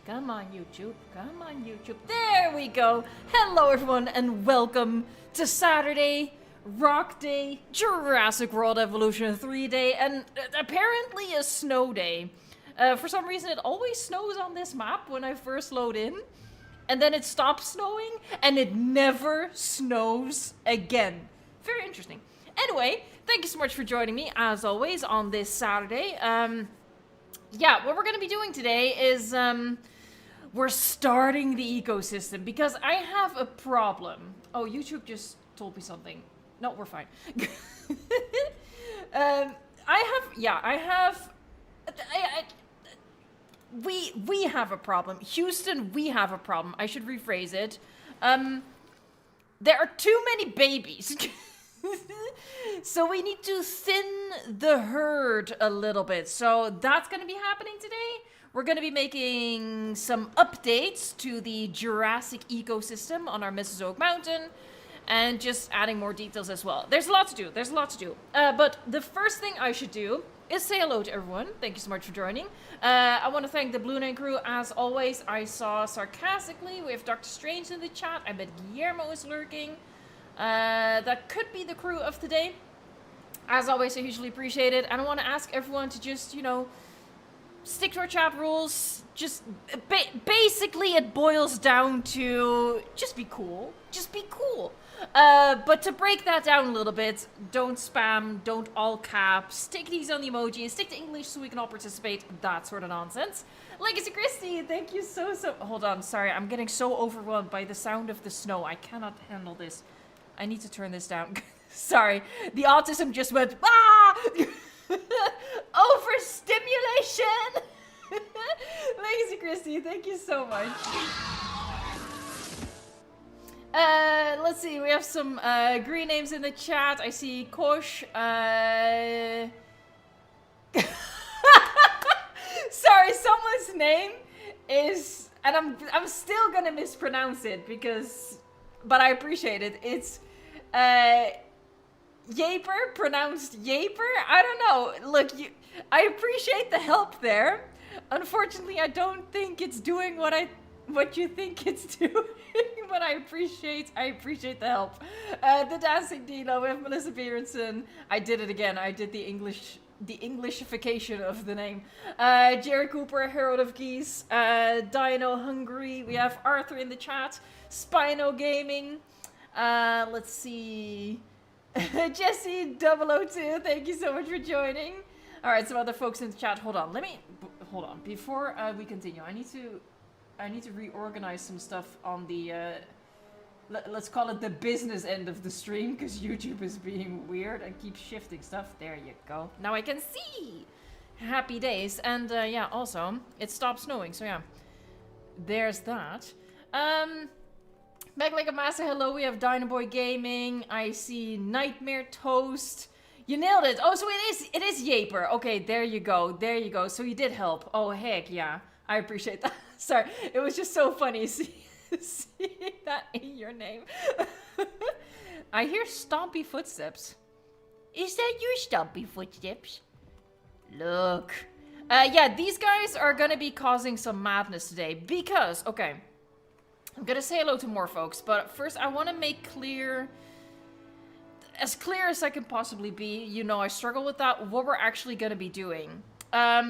Come on, YouTube. Come on, YouTube. There we go. Hello, everyone, and welcome to Saturday, Rock Day, Jurassic World Evolution 3 Day, and apparently a snow day. For some reason, it always snows on this map when I first load in, and then it stops snowing, and it never snows again. Very interesting. Anyway, thank you so much for joining me, as always, on this Saturday. Yeah, what we're going to be doing today is, we're starting the ecosystem, because I have a problem. Oh, YouTube just told me something. No, we're fine. We have a problem. Houston, we have a problem. I should rephrase it. There are too many babies. So we need to thin the herd a little bit. So that's going to be happening today. We're going to be making some updates to the Jurassic ecosystem on our Mesozoic mountain. And just adding more details as well. There's a lot to do. But the first thing I should do is say hello to everyone. Thank you so much for joining. I want to thank the Blue Nine crew. As always, I saw sarcastically, we have Dr. Strange in the chat. I bet Guillermo is lurking. That could be the crew of today. As always, I hugely appreciate it. And I want to ask everyone to just, stick to our chat rules. Just, basically it boils down to just be cool. Just be cool. But to break that down a little bit, don't spam, don't all caps, stick these on the emoji, and stick to English so we can all participate, that sort of nonsense. Legacy Christie, thank you so... Hold on, sorry, I'm getting so overwhelmed by the sound of the snow. I cannot handle this. I need to turn this down. Sorry, the autism just went, ah! Overstimulation! Legacy Christie, thank you so much. Let's see, we have some green names in the chat. I see Kosh. Sorry, someone's name is, and I'm still gonna mispronounce it but I appreciate it. It's Yaper, pronounced Yaper. I don't know. Look, I appreciate the help there. Unfortunately, I don't think it's doing what you think it's doing, but I appreciate the help. The Dancing Dino with Melissa Berenson. I did it again. I did the Englishification of the name. Jerry Cooper, Herald of Geese, Dino Hungry. We have Arthur in the chat. Spino Gaming. Let's see. Jesse 002. Thank you so much for joining. All right, some other folks in the chat. Hold on. Before we continue, I need to reorganize some stuff on the, let's call it the business end of the stream, because YouTube is being weird and keeps shifting stuff. There you go. Now I can see! Happy days. And, yeah, also, it stopped snowing, so yeah. There's that. Back like a master, hello, we have Dynaboy Gaming. I see Nightmare Toast. You nailed it! Oh, so it is Yaper. Okay, there you go. So you did help. Oh, heck, yeah. I appreciate that. Sorry, it was just so funny seeing that in your name. I hear stompy footsteps. Is that your stompy footsteps? Look. Yeah, these guys are gonna be causing some madness today because, okay, I'm gonna say hello to more folks, but first I want to make clear, as clear as I can possibly be, I struggle with that, what we're actually gonna be doing.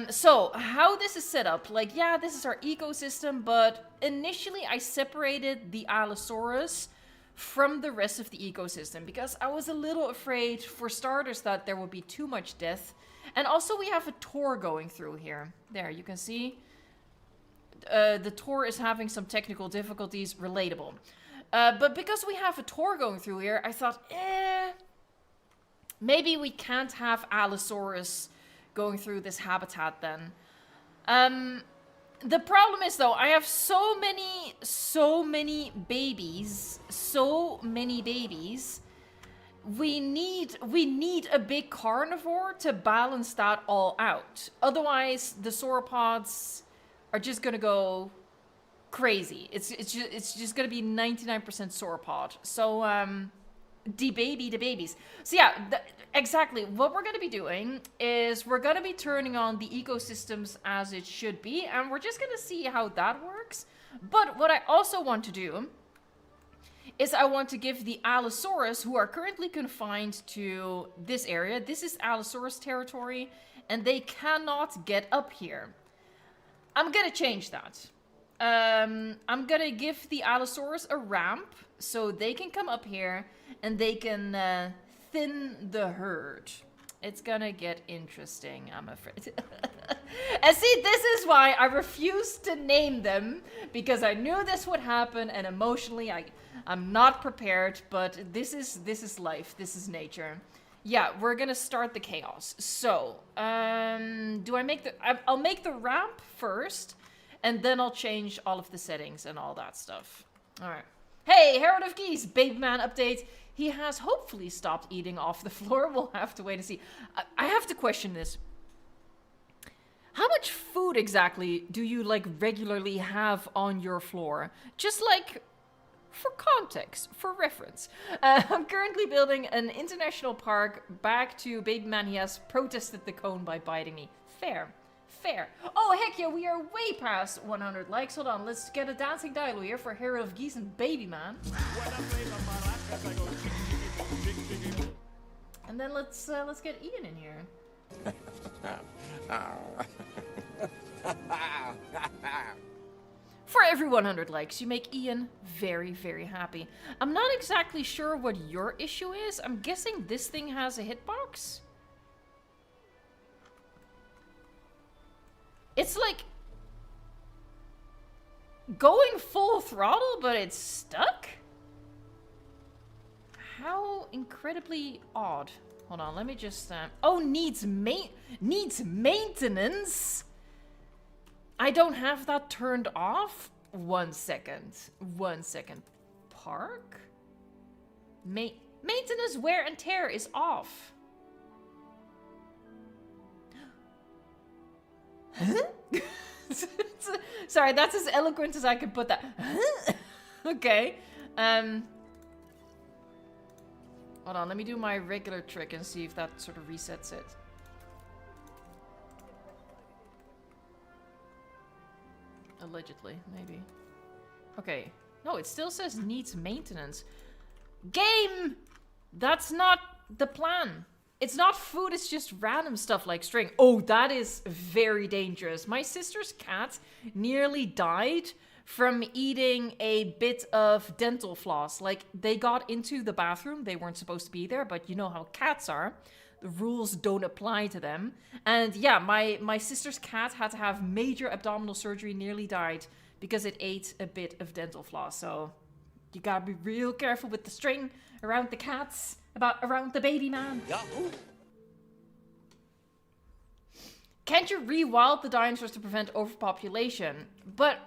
So how this is set up, like, yeah, this is our ecosystem, but initially I separated the Allosaurus from the rest of the ecosystem because I was a little afraid, for starters, that there would be too much death. And also we have a tour going through here. There, you can see. The tour is having some technical difficulties, relatable. But because we have a tour going through here, I thought, maybe we can't have Allosaurus going through this habitat then. The problem is, though, I have so many babies. We need a big carnivore to balance that all out. Otherwise, the sauropods are just gonna go crazy. It's just gonna be 99% sauropod. So De-baby the babies. So yeah, exactly. What we're going to be doing is we're going to be turning on the ecosystems as it should be, and we're just going to see how that works. But what I also want to do is I want to give the Allosaurus, who are currently confined to this area, this is Allosaurus territory, and they cannot get up here. I'm going to change that. I'm going to give the Allosaurus a ramp so they can come up here and they can thin the herd. It's gonna get interesting, I'm afraid. And see, this is why I refused to name them, because I knew this would happen, and emotionally I'm not prepared, but this is life, this is nature. Yeah, we're gonna start the chaos. So, do I make I'll make the ramp first, and then I'll change all of the settings and all that stuff. Alright. Hey, Herald of Geese, Baby Man update. He has hopefully stopped eating off the floor. We'll have to wait and see. I have to question this. How much food exactly do you, like, regularly have on your floor? Just, like, for context, for reference. I'm currently building an international park. Back to Baby Man, he has protested the cone by biting me. Fair. Fair. Oh, heck yeah, we are way past 100 likes. Hold on, let's get a dancing dialogue here for Herald of Geese and Baby Man. And then let's get Ian in here. For every 100 likes, you make Ian very, very happy. I'm not exactly sure what your issue is. I'm guessing this thing has a hitbox? It's like going full throttle, but it's stuck? How incredibly odd. Hold on, let me just... oh, needs maintenance? I don't have that turned off? 1 second. 1 second. Park? Maintenance wear and tear is off. Huh? Sorry, that's as eloquent as I could put that. Okay. Hold on, let me do my regular trick and see if that sort of resets it. Allegedly, maybe. Okay. No, it still says needs maintenance. Game! That's not the plan. It's not food, it's just random stuff like string. Oh, that is very dangerous. My sister's cat nearly died from eating a bit of dental floss. Like, they got into the bathroom. They weren't supposed to be there, but you know how cats are. The rules don't apply to them. And yeah, my sister's cat had to have major abdominal surgery, nearly died, because it ate a bit of dental floss. So you gotta be real careful with the string around the cats. Around the baby man. Yahoo! Can't you rewild the dinosaurs to prevent overpopulation? But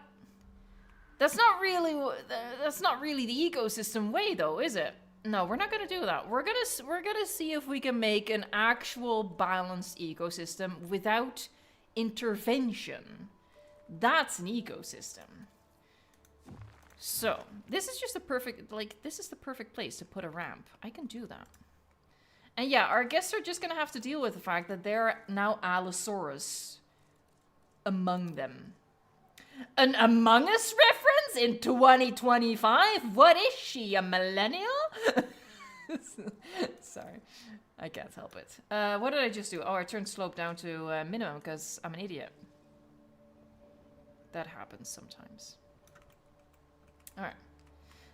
that's not really the ecosystem way, though, is it? No, we're not gonna do that. We're gonna see if we can make an actual balanced ecosystem without intervention. That's an ecosystem. So, this is just a perfect, like, this is the perfect place to put a ramp. I can do that. And yeah, our guests are just gonna have to deal with the fact that there are now Allosaurus among them. An Among Us reference in 2025? What is she, a millennial? Sorry, I can't help it. What did I just do? Oh, I turned slope down to minimum because I'm an idiot. That happens sometimes. Alright.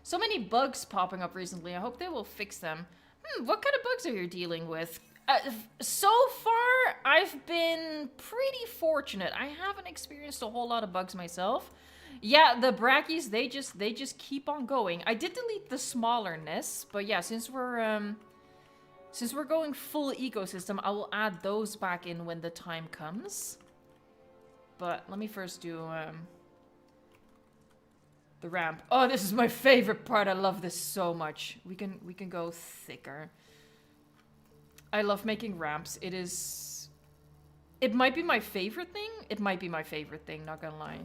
So many bugs popping up recently. I hope they will fix them. What kind of bugs are you dealing with? So far, I've been pretty fortunate. I haven't experienced a whole lot of bugs myself. Yeah, the brackies, they just keep on going. I did delete the smaller nests, but yeah, since we're going full ecosystem, I will add those back in when the time comes. But let me first do the ramp. Oh, this is my favorite part. I love this so much. We can go thicker. I love making ramps. It might be my favorite thing. It might be my favorite thing, not gonna lie.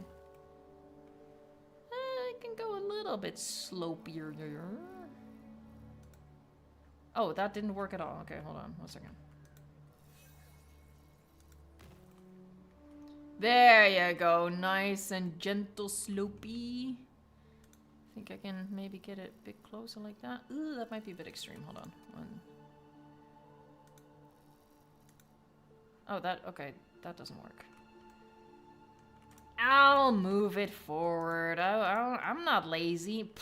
I can go a little bit slopier. Oh, that didn't work at all. Okay, hold on 1 second. There you go. Nice and gentle slopey. I think I can maybe get it a bit closer like that. Ooh, that might be a bit extreme. Hold on. Oh, okay. That doesn't work. I'll move it forward. I'm not lazy.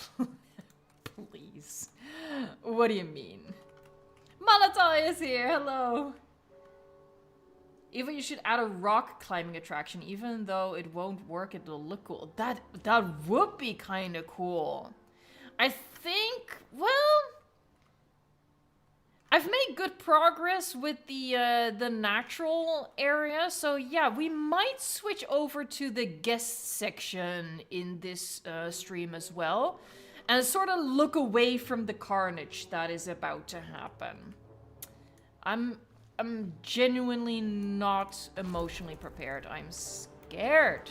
Please. What do you mean? Malatai is here. Hello. Even you should add a rock climbing attraction, even though it won't work, it'll look cool. That would be kind of cool. I think, well, I've made good progress with the natural area, so yeah, we might switch over to the guest section in this stream as well, and sort of look away from the carnage that is about to happen. I'm genuinely not emotionally prepared. I'm scared.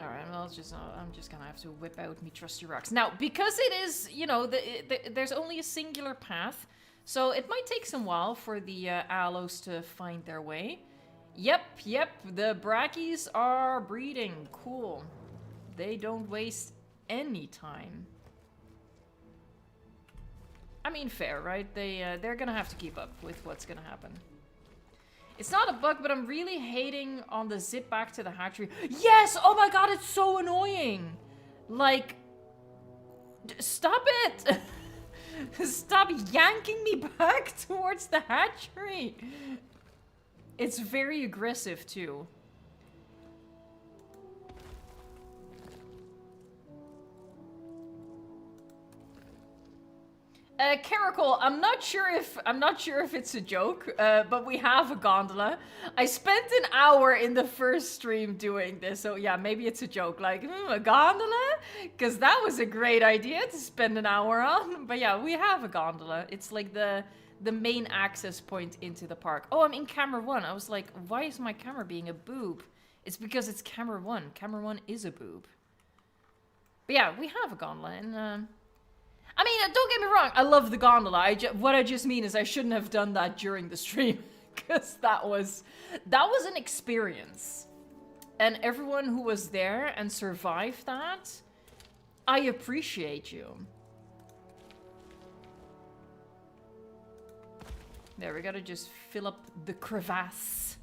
Alright, well, I'm just gonna have to whip out me trusty rocks. Now, because it is, you know, there's only a singular path, so it might take some while for the aloes to find their way. Yep, the brackies are breeding. Cool. They don't waste any time. I mean, fair, right? They're gonna have to keep up with what's gonna happen. It's not a bug, but I'm really hating on the zip back to the hatchery. Yes! Oh my god, it's so annoying! Like, stop it! Stop yanking me back towards the hatchery! It's very aggressive, too. Caracol, I'm not sure if it's a joke, but we have a gondola. I spent an hour in the first stream doing this, so yeah, maybe it's a joke. Like, a gondola? Because that was a great idea to spend an hour on. But yeah, we have a gondola. It's like the main access point into the park. Oh, I'm in camera 1. I was like, why is my camera being a boob? It's because it's camera 1. Camera 1 is a boob. But yeah, we have a gondola, and I mean, don't get me wrong, I love the gondola. What I just mean is I shouldn't have done that during the stream, because that was an experience. And everyone who was there and survived that, I appreciate you. There, we gotta just fill up the crevasse.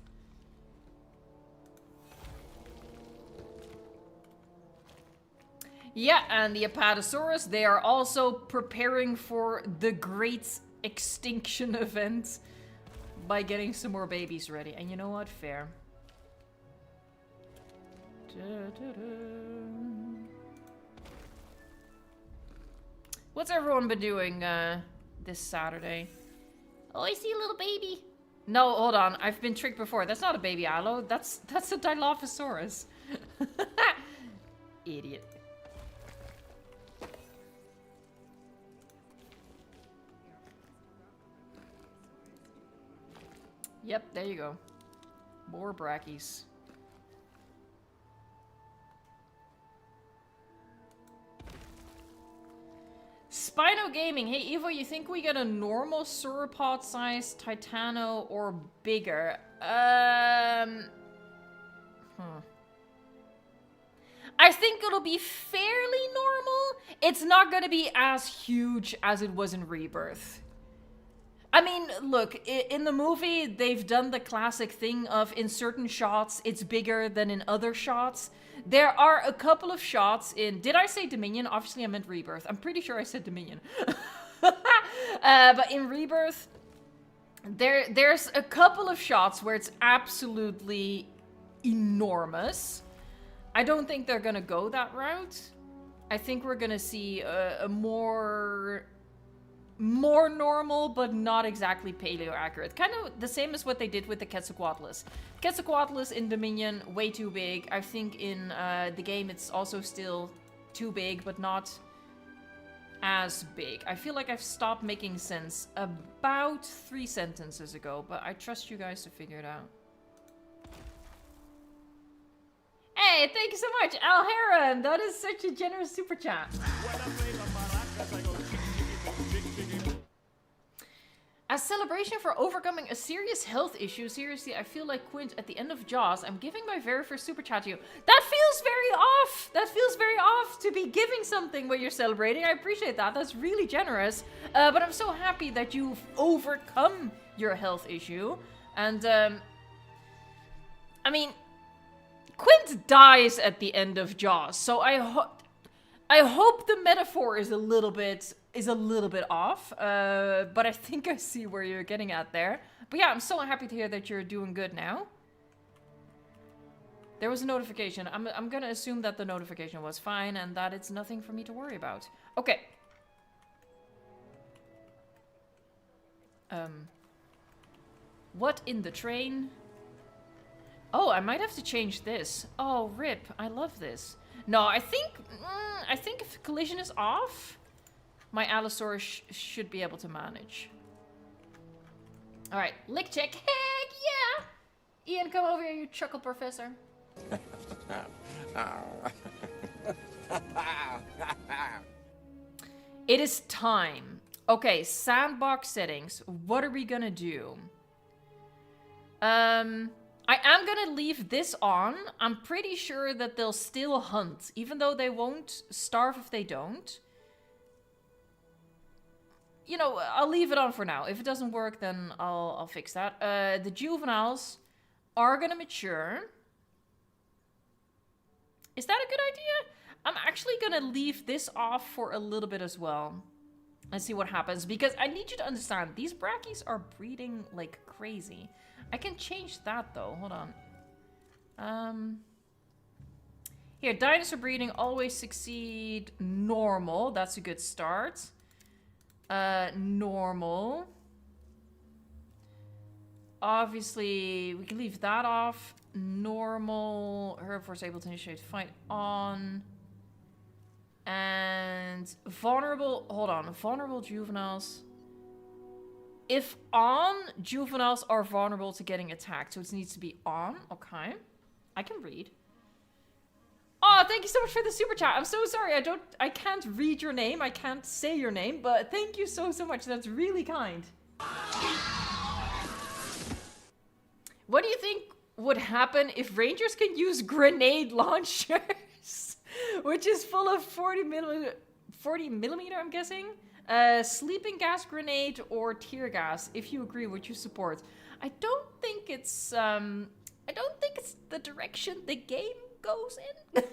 Yeah, and the Apatosaurus, they are also preparing for the great extinction event by getting some more babies ready. And you know what? Fair. What's everyone been doing this Saturday? Oh, I see a little baby. No, hold on. I've been tricked before. That's not a baby aloe. That's a Dilophosaurus. Idiot. Yep, there you go. More brackies. Spino Gaming. Hey, Evo, you think we get a normal sauropod size Titano or bigger? I think it'll be fairly normal. It's not going to be as huge as it was in Rebirth. I mean, look, in the movie, they've done the classic thing of in certain shots, it's bigger than in other shots. There are a couple of shots in... Did I say Dominion? Obviously, I meant Rebirth. I'm pretty sure I said Dominion. But in Rebirth, there's a couple of shots where it's absolutely enormous. I don't think they're going to go that route. I think we're going to see a more normal, but not exactly paleo accurate. Kind of the same as what they did with the Quetzalcoatlus. Quetzalcoatlus in Dominion, way too big. I think in the game it's also still too big, but not as big. I feel like I've stopped making sense about 3 sentences ago, but I trust you guys to figure it out. Hey, thank you so much, Al Heron. That is such a generous super chat. As celebration for overcoming a serious health issue, seriously, I feel like Quint at the end of Jaws. I'm giving my very first super chat to you. That feels very off. That feels very off to be giving something when you're celebrating. I appreciate that. That's really generous. But I'm so happy that you've overcome your health issue. And, I mean, Quint dies at the end of Jaws. So I hope the metaphor is a little bit off, but I think I see where you're getting at there. But yeah, I'm so happy to hear that you're doing good now. There was a notification. I'm gonna assume that the notification was fine and that it's nothing for me to worry about. Okay. What in the train? Oh, I might have to change this. Oh, rip. I love this. No, I think if collision is off, my Allosaurus should be able to manage. Alright, lick check. Heck yeah! Ian, come over here, you chuckle professor. It is time. Okay, sandbox settings. What are we gonna do? I am gonna leave this on. I'm pretty sure that they'll still hunt, even though they won't starve if they don't. You know, I'll leave it on for now. If it doesn't work, then I'll fix that. The juveniles are gonna mature. Is that a good idea? I'm actually gonna leave this off for a little bit as well. Let's see what happens, because I need you to understand, these brackies are breeding like crazy. I can change that though, hold on. Here, dinosaur breeding always succeed normal. That's a good start. Normal. Obviously, we can leave that off. Normal. Herbivores able to initiate fight on. And vulnerable. Hold on. Vulnerable juveniles. If on, juveniles are vulnerable to getting attacked. So it needs to be on. Okay. I can read. Oh, thank you so much for the super chat. I'm so sorry. I can't read your name. I can't say your name, but thank you so much. That's really kind. What do you think would happen if rangers can use grenade launchers, which is full of 40 millimeter, I'm guessing? Sleeping gas grenade or tear gas, if you agree, would you support? I don't think it's the direction the game goes in.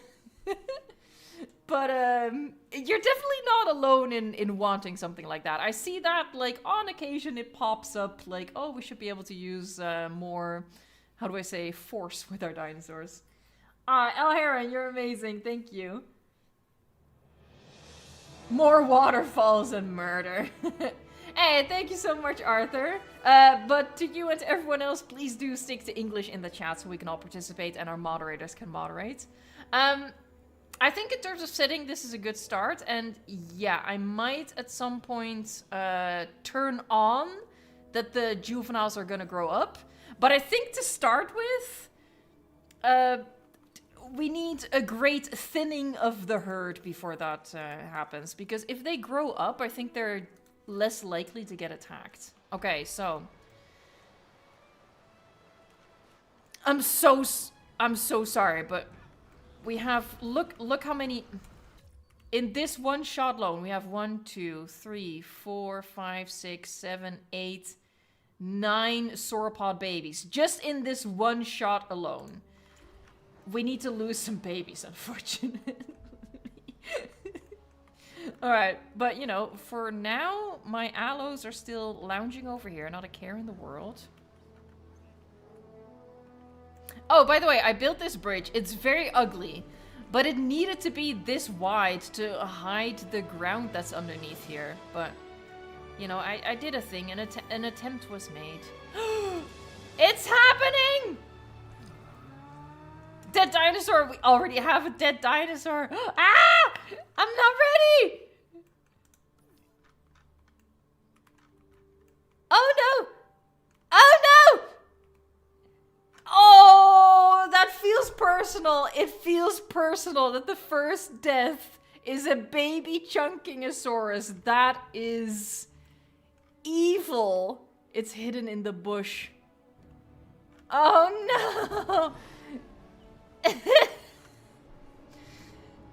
But you're definitely not alone in wanting something like that. I see that, like, on occasion it pops up, like, oh, we should be able to use more, how do I say, force with our dinosaurs. El Heron, you're amazing, thank you. More waterfalls and murder. Hey, thank you so much, Arthur. But to you and to everyone else, please do stick to English in the chat so we can all participate and our moderators can moderate. I think in terms of setting, this is a good start. And yeah, I might at some point turn on that the juveniles are going to grow up. But I think to start with, we need a great thinning of the herd before that happens. Because if they grow up, I think they're less likely to get attacked. Okay, so I'm so sorry, but we have look how many in this one shot alone. We have 1, 2, 3, 4, 5, 6, 7, 8, 9 sauropod babies just in this one shot alone. We need to lose some babies, unfortunately. Alright, but you know, for now, my allos are still lounging over here, not a care in the world. Oh, by the way, I built this bridge. It's very ugly, but it needed to be this wide to hide the ground that's underneath here. But, you know, I did a thing, and an attempt was made. It's happening! Dead dinosaur! We already have a dead dinosaur! Ah! I'm not ready! Oh no! Oh no! Oh, that feels personal. It feels personal that the first death is a baby Chunkingosaurus. That is evil. It's hidden in the bush. Oh no!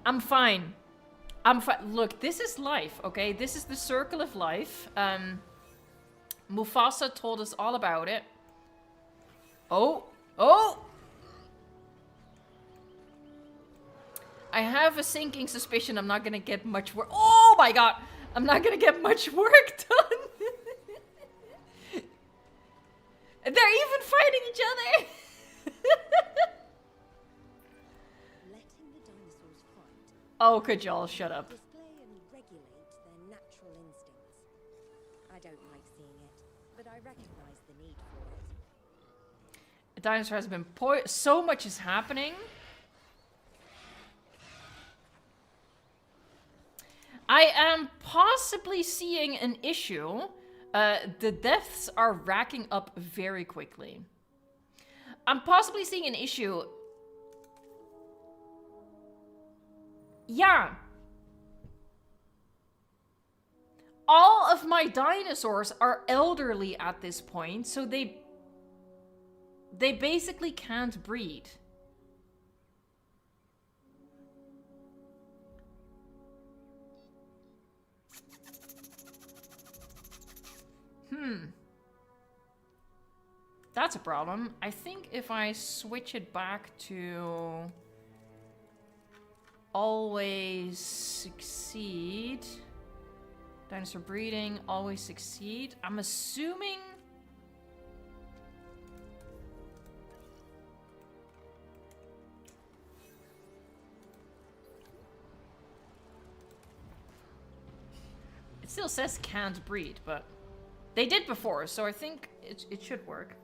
I'm fine. I'm fine. Look, this is life, okay? This is the circle of life. Mufasa told us all about it. Oh! Oh! I have a sinking suspicion I'm not gonna get much work. Oh my god! I'm not gonna get much work done. They're even fighting each other. Letting the dinosaurs fight. Oh, could y'all shut up? Display and regulate their natural instincts. I don't like seeing it, but I recognize the need for it. A dinosaur has been so much is happening. I am possibly seeing an issue. The deaths are racking up very quickly. I'm possibly seeing an issue. Yeah. All of my dinosaurs are elderly at this point, so they basically can't breed. That's a problem. I think if I switch it back to always succeed, dinosaur breeding, always succeed, I'm assuming it still says can't breed, but they did before, so I think it should work.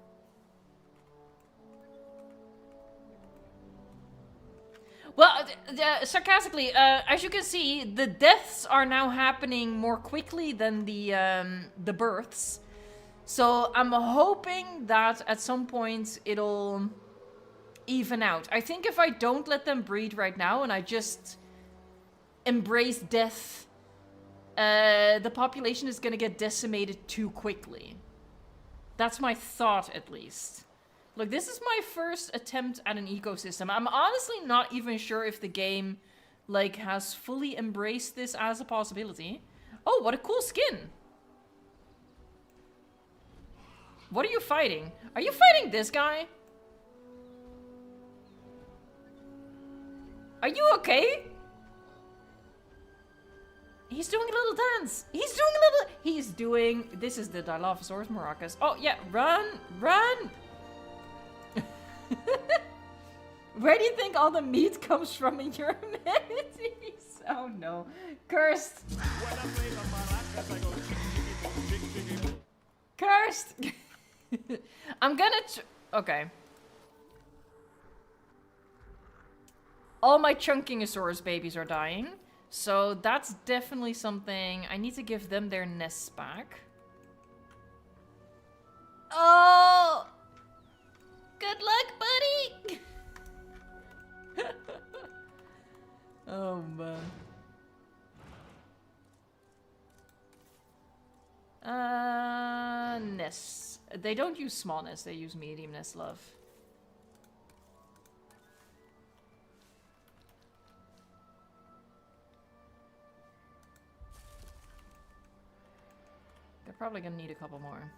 Well, sarcastically, as you can see, the deaths are now happening more quickly than the births. So I'm hoping that at some point it'll even out. I think if I don't let them breed right now and I just embrace death, the population is gonna get decimated too quickly. That's my thought, at least. Look, this is my first attempt at an ecosystem. I'm honestly not even sure if the game, like, has fully embraced this as a possibility. Oh, what a cool skin! What are you fighting? Are you fighting this guy? Are you okay? He's doing a little dance. He's doing... This is the Dilophosaurus maracas. Oh, yeah. Run! Run! Where do you think all the meat comes from in your amenities? Oh, no. Cursed. Cursed! I'm gonna... Okay. All my Chunkingosaurus babies are dying. So that's definitely something. I need to give them their nests back. Oh! Good luck, buddy! Oh, man. Nests. They don't use small nests, they use medium nests, love. They're probably gonna need a couple more.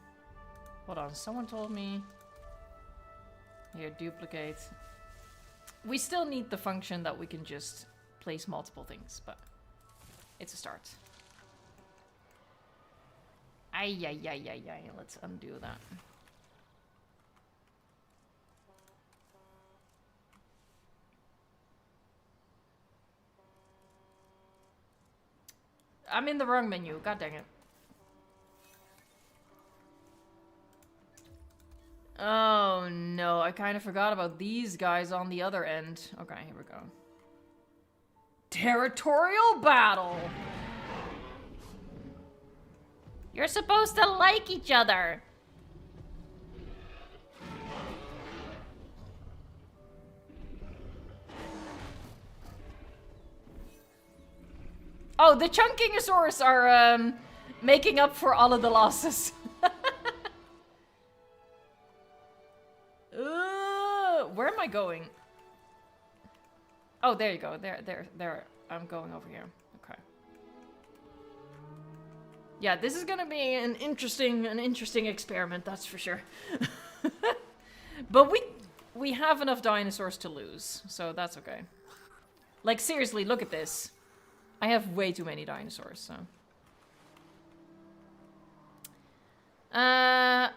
Hold on, someone told me... Here, duplicate. We still need the function that we can just place multiple things, but it's a start. Ay. Let's undo that. I'm in the wrong menu. God dang it. Oh no, I kind of forgot about these guys on the other end. Okay, here we go. Territorial battle! You're supposed to like each other! Oh, the Chunkingosaurus are making up for all of the losses. Where am I going? Oh, there you go. There. I'm going over here. Okay. Yeah, this is gonna be an interesting experiment, that's for sure. But we have enough dinosaurs to lose, so that's okay. Like, seriously, look at this. I have way too many dinosaurs, so.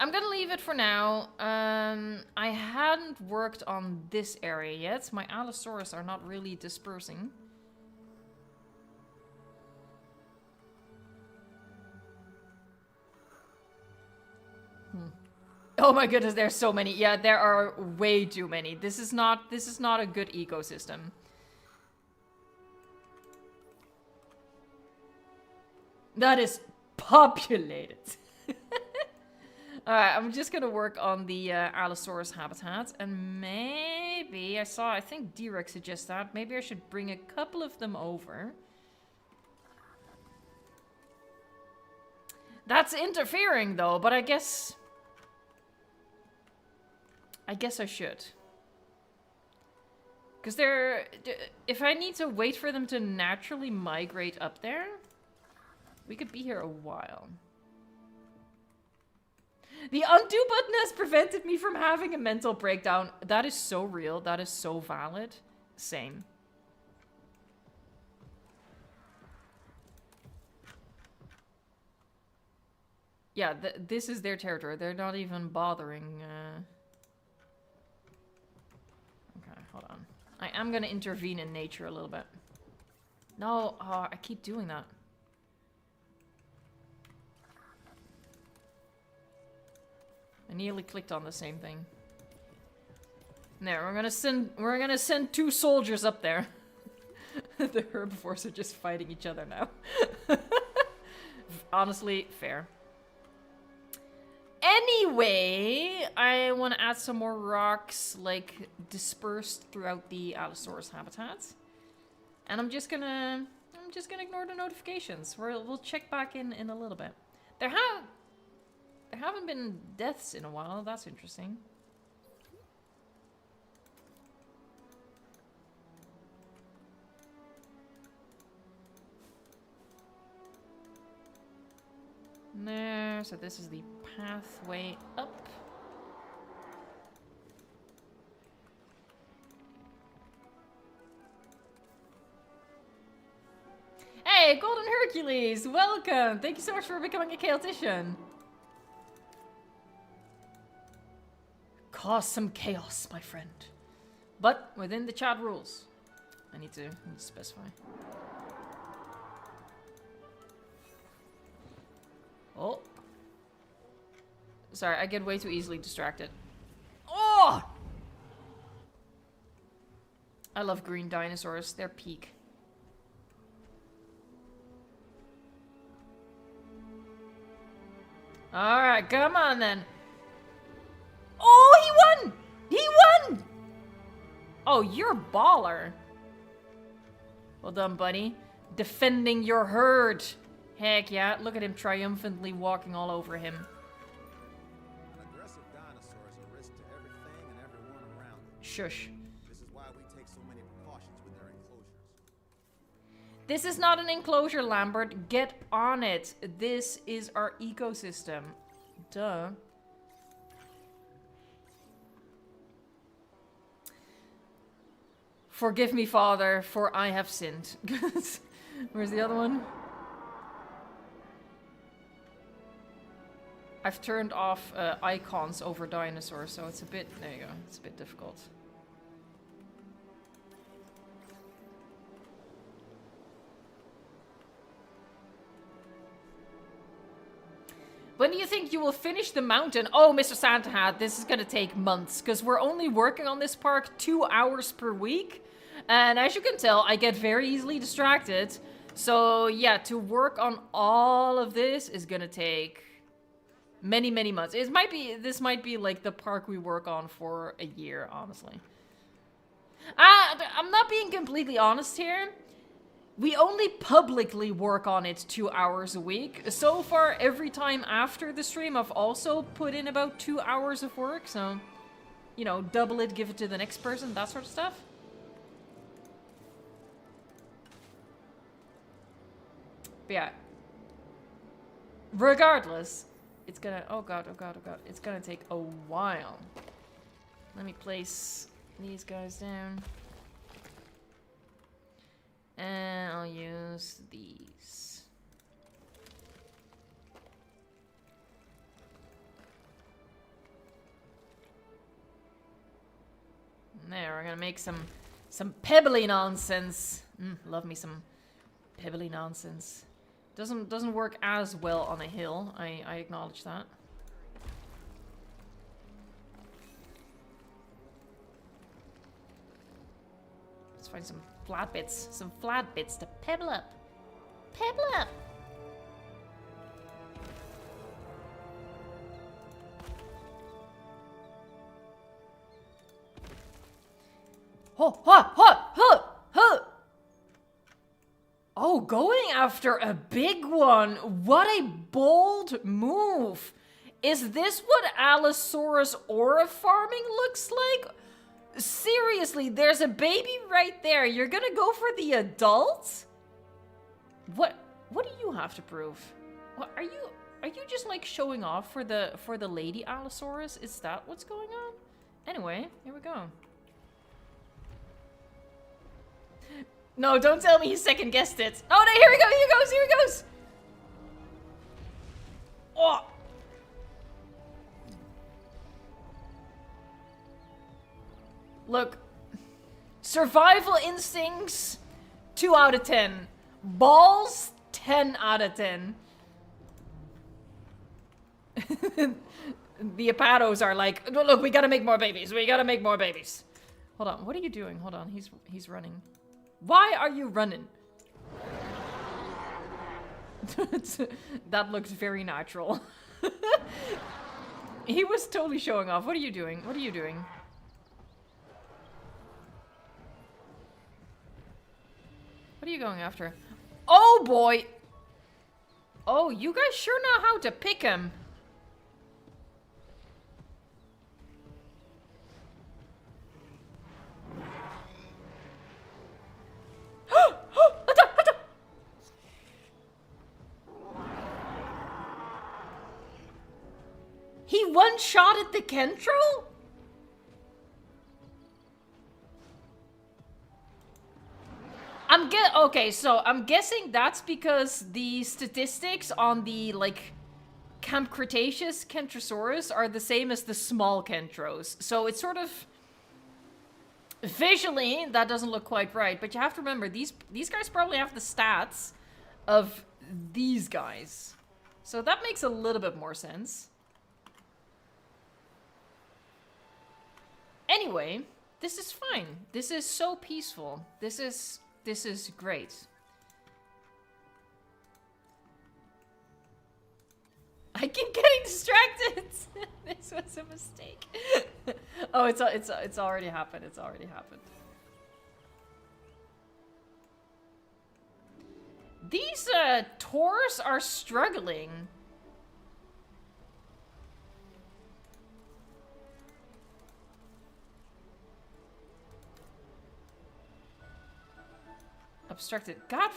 I'm gonna leave it for now. I hadn't worked on this area yet. My Allosaurus are not really dispersing. Oh my goodness, there's so many. Yeah, there are way too many. This is not a good ecosystem. That is populated. Alright, I'm just gonna work on the Allosaurus habitat, and maybe I think D-Rex suggests that. Maybe I should bring a couple of them over. That's interfering though, but I guess I should. Because if I need to wait for them to naturally migrate up there, we could be here a while. The undo button has prevented me from having a mental breakdown. That is so real. That is so valid. Same. Yeah, this is their territory. They're not even bothering. Okay, hold on. I am gonna intervene in nature a little bit. No, oh, I keep doing that. I nearly clicked on the same thing. There, we're gonna send 2 soldiers up there. The herbivores are just fighting each other now. Honestly, fair. Anyway, I want to add some more rocks, like, dispersed throughout the Allosaurus habitat. And I'm just gonna ignore the notifications. We'll check back in a little bit. There haven't been deaths in a while. That's interesting. There, so this is the pathway up. Hey, Golden Hercules, welcome! Thank you so much for becoming a chaotician. Cause some chaos, my friend. But within the chat rules. I need to specify. Oh. Sorry, I get way too easily distracted. Oh! I love green dinosaurs. They're peak. Alright, come on then. Oh, he won! He won! Oh, you're a baller. Well done, buddy. Defending your herd. Heck yeah, look at him triumphantly walking all over him. An aggressive dinosaur is a risk to everything and everyone around it. Shush. This is why we take so many precautions with their enclosures. This is not an enclosure, Lambert. Get on it. This is our ecosystem. Duh. Forgive me, Father, for I have sinned. Where's the other one? I've turned off icons over dinosaurs, so it's a bit... There you go. It's a bit difficult. When do you think you will finish the mountain? Oh, Mr. Santa Hat, this is gonna take months, because we're only working on this park 2 hours per week. And as you can tell, I get very easily distracted. So yeah, to work on all of this is gonna take many, many months. This might be like the park we work on for a year, honestly. I'm not being completely honest here. we only publicly work on it 2 hours a week. So far, every time after the stream, I've also put in about 2 hours of work. So, you know, double it, give it to the next person, that sort of stuff. But yeah. Regardless, it's gonna... Oh god, oh god, oh god. It's gonna take a while. Let me place these guys down. And I'll use these. And there, we're gonna make some pebbly nonsense. Love me some pebbly nonsense. Doesn't work as well on a hill. I acknowledge that. Let's find some flat bits. Some flat bits to pebble up. Pebble up! Ho, ha, ha, ha, ha! Oh, going after a big one. What a bold move. Is this what Allosaurus aura farming looks like? Seriously, there's a baby right there. You're gonna go for the adult? What do you have to prove? What are you just like showing off for the lady Allosaurus? Is that what's going on? Anyway, here we go. No, don't tell me he second guessed it. Oh no, here we go, here he goes. Oh. Look, survival instincts, 2 out of 10. Balls, 10 out of 10. The Apatos are like, look, we gotta make more babies. We gotta make more babies. Hold on, what are you doing? Hold on, he's running. Why are you running? That looks very natural. He was totally showing off. What are you doing? What are you doing? What are you going after? Oh boy! Oh, you guys sure know how to pick him. He one-shotted the Kentrel? Okay, so I'm guessing that's because the statistics on the, like, Camp Cretaceous Kentrosaurus are the same as the small Kentros. So it's sort of... Visually, that doesn't look quite right, but you have to remember, these guys probably have the stats of these guys. So that makes a little bit more sense. Anyway, this is fine. This is so peaceful. This is great. I keep getting distracted. This was a mistake. Oh, it's already happened. It's already happened. These Taurs are struggling. Obstructed. God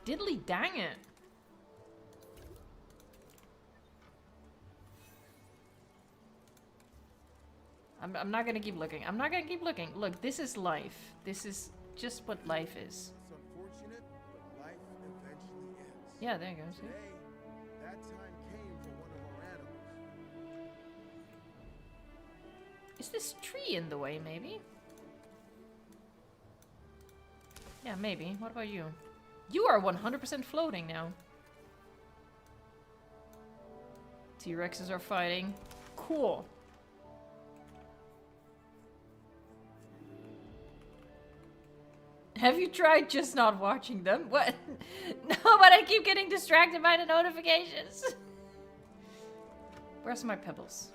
diddly dang it. I'm not gonna keep looking. I'm not gonna keep looking. Look, this is life. This is just what life is. It's unfortunate, but life eventually ends. Yeah, there you go. See? Today, that time came for one of our animals. Is this tree in the way, maybe? Yeah, maybe. What about you? You are 100% floating now. T-Rexes are fighting. Cool. Have you tried just not watching them? What? No, but I keep getting distracted by the notifications. Where's my pebbles?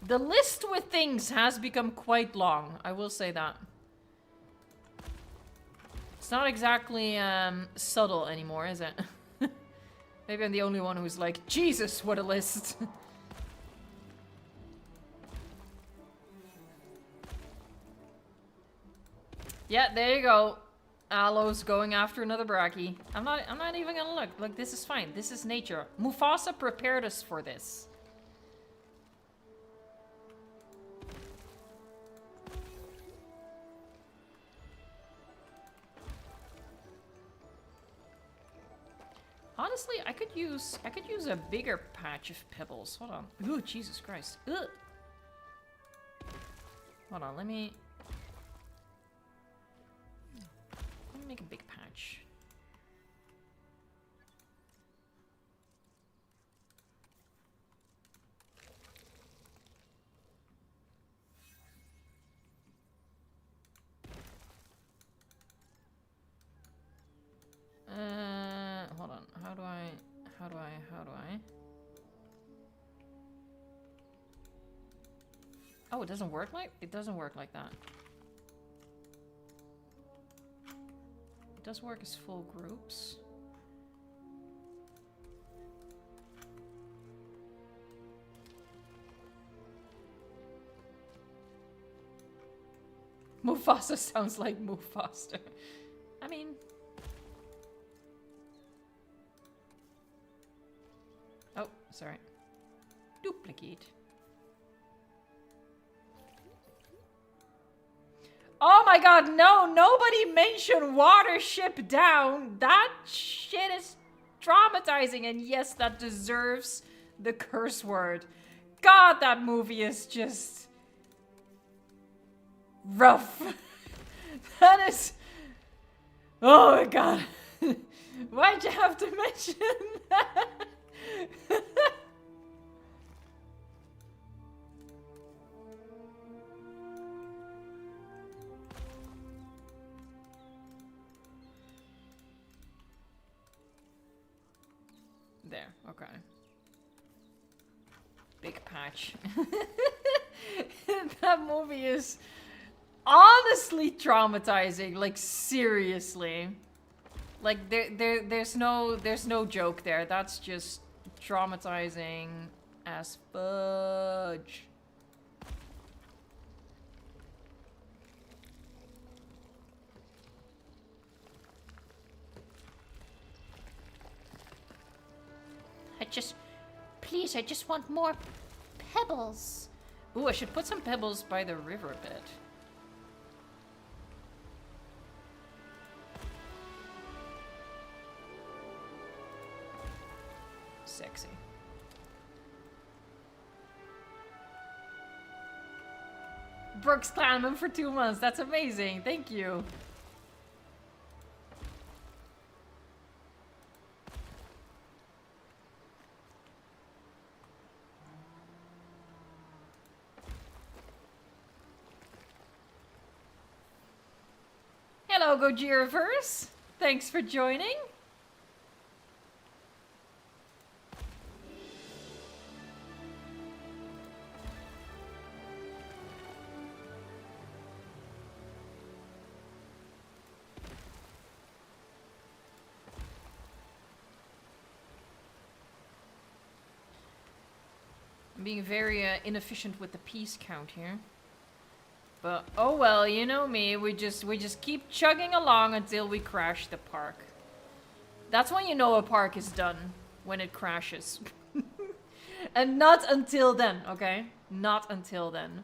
The list with things has become quite long, I will say that. It's not exactly subtle anymore, is it? Maybe I'm the only one who's like, Jesus, what a list. Yeah, there you go. Aloe's going after another Brachy. I'm not even gonna look. Look, this is fine. This is nature. Mufasa prepared us for this. Honestly, I could use a bigger patch of pebbles. Hold on. Ooh, Jesus Christ. Ugh. Hold on, let me make a big patch. Hold on. How do I? Oh, it doesn't work like that. It does work as full groups. Mufasa sounds like Mufasa. I mean... Oh, sorry. Duplicate. Oh my god, no! Nobody mentioned Watership Down! That shit is traumatizing, and yes, that deserves the curse word. God, that movie is just... rough. That is... Oh my god. Why'd you have to mention that? There, okay. Big patch. That movie is honestly traumatizing, like seriously. Like there's no joke there. That's just traumatizing as fudge. Please, I just want more pebbles. Ooh, I should put some pebbles by the river bed. Sexy. Brooks Clanman for 2 months. That's amazing. Thank you. Hello, Gojiraverse. Thanks for joining. I'm being very inefficient with the piece count here. But oh well, you know me, we just keep chugging along until we crash the park. That's when you know a park is done, when it crashes. And not until then, okay? Not until then.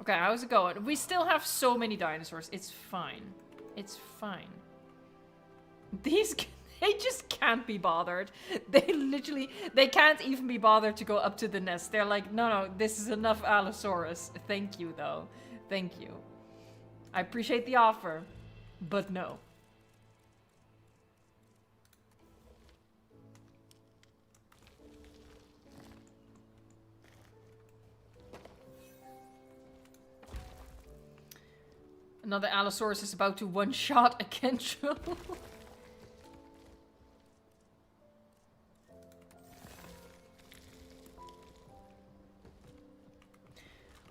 Okay, how's it going? We still have so many dinosaurs. It's fine. It's fine. These they just can't be bothered. They can't even be bothered to go up to the nest. They're like, no, this is enough Allosaurus. Thank you, though. Thank you. I appreciate the offer, but no. Another Allosaurus is about to one-shot a Kencho.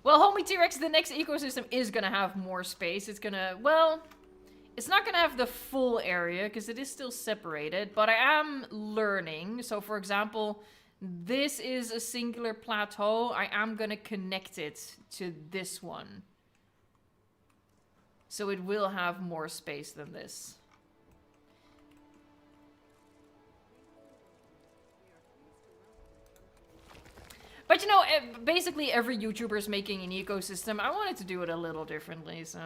Well, Homie T-Rex, the next ecosystem is gonna have more space. It's gonna, well, it's not gonna have the full area because it is still separated, but I am learning. So for example, this is a singular plateau. I am gonna connect it to this one. So it will have more space than this. But you know, basically every YouTuber is making an ecosystem. I wanted to do it a little differently, so...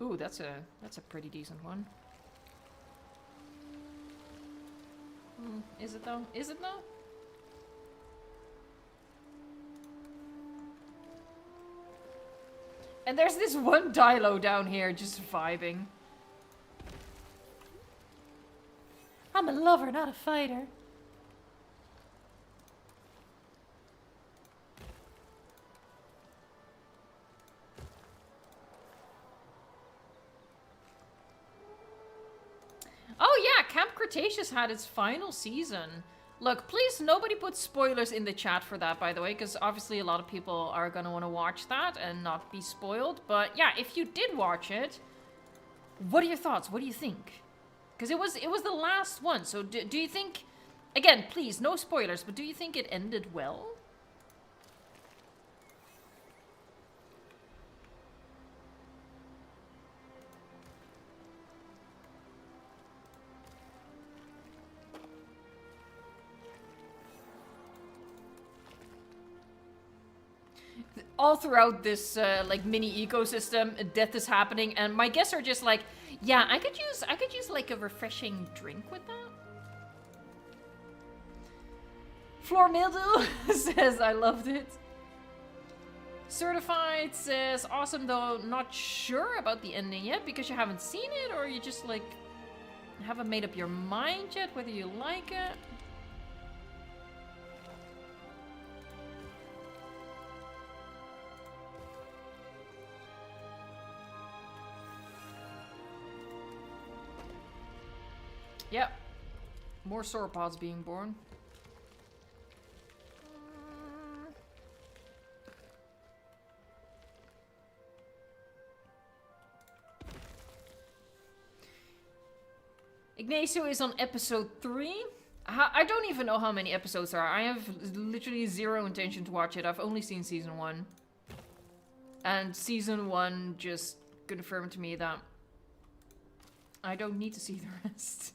Ooh, that's a pretty decent one. Is it though? Is it though? And there's this one Dilo down here just vibing. I'm a lover, not a fighter. Oh yeah, Camp Cretaceous had its final season. Look, please, nobody put spoilers in the chat for that, by the way, because obviously a lot of people are going to want to watch that and not be spoiled. But yeah, if you did watch it, what are your thoughts? What do you think? Because it was the last one, so do you think... Again, please, no spoilers, but do you think it ended well? All throughout this like mini ecosystem, death is happening, and my guests are just like, yeah, I could use like a refreshing drink with that. Floor Mildew says I loved it. Certified says awesome though, not sure about the ending yet because you haven't seen it, or you just like haven't made up your mind yet whether you like it. Yep. More sauropods being born. Ignacio is on episode 3. I don't even know how many episodes there are. I have literally zero intention to watch it. I've only seen season 1. And season 1 just confirmed to me that I don't need to see the rest.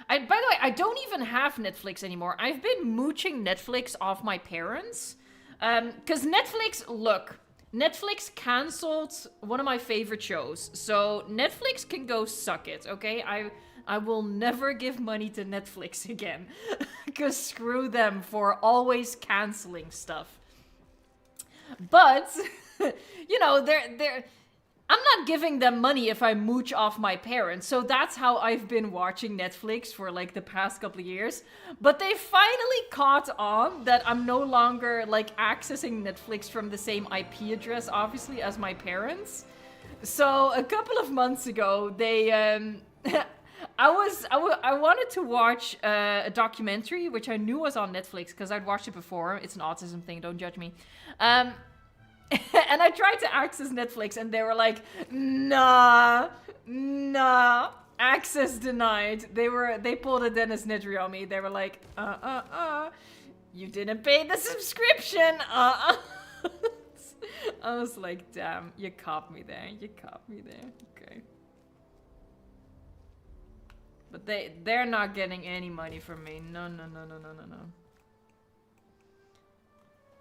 By the way, I don't even have Netflix anymore. I've been mooching Netflix off my parents. Because Netflix, look, Netflix cancelled one of my favorite shows. So Netflix can go suck it, okay? I will never give money to Netflix again. Because screw them for always canceling stuff. But, you know, I'm not giving them money if I mooch off my parents. So that's how I've been watching Netflix for like the past couple of years. But they finally caught on that I'm no longer like accessing Netflix from the same IP address, obviously, as my parents. So a couple of months ago, they, I wanted to watch a documentary, which I knew was on Netflix because I'd watched it before. It's an autism thing, don't judge me. And I tried to access Netflix and they were like, nah, access denied. They pulled a Dennis Nedry on me. They were like, you didn't pay the subscription, I was like, damn, you caught me there, okay. But they're not getting any money from me, no.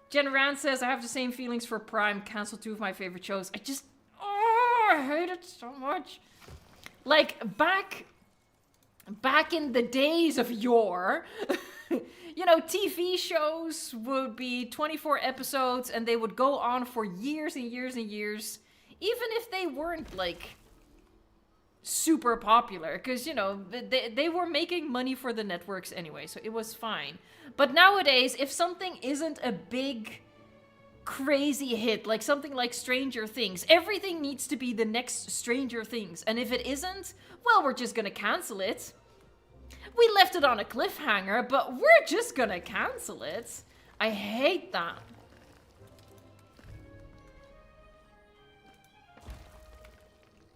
Jen Rand says, I have the same feelings for Prime. Cancelled 2 of my favorite shows. I hate it so much. Like, back in the days of yore, you know, TV shows would be 24 episodes and they would go on for years and years and years. Even if they weren't, like, super popular because, you know, they were making money for the networks anyway, so it was fine. But nowadays, if something isn't a big, crazy hit, like something like Stranger Things, everything needs to be the next Stranger Things. And if it isn't, well, we're just gonna cancel it. We left it on a cliffhanger, but we're just gonna cancel it. I hate that.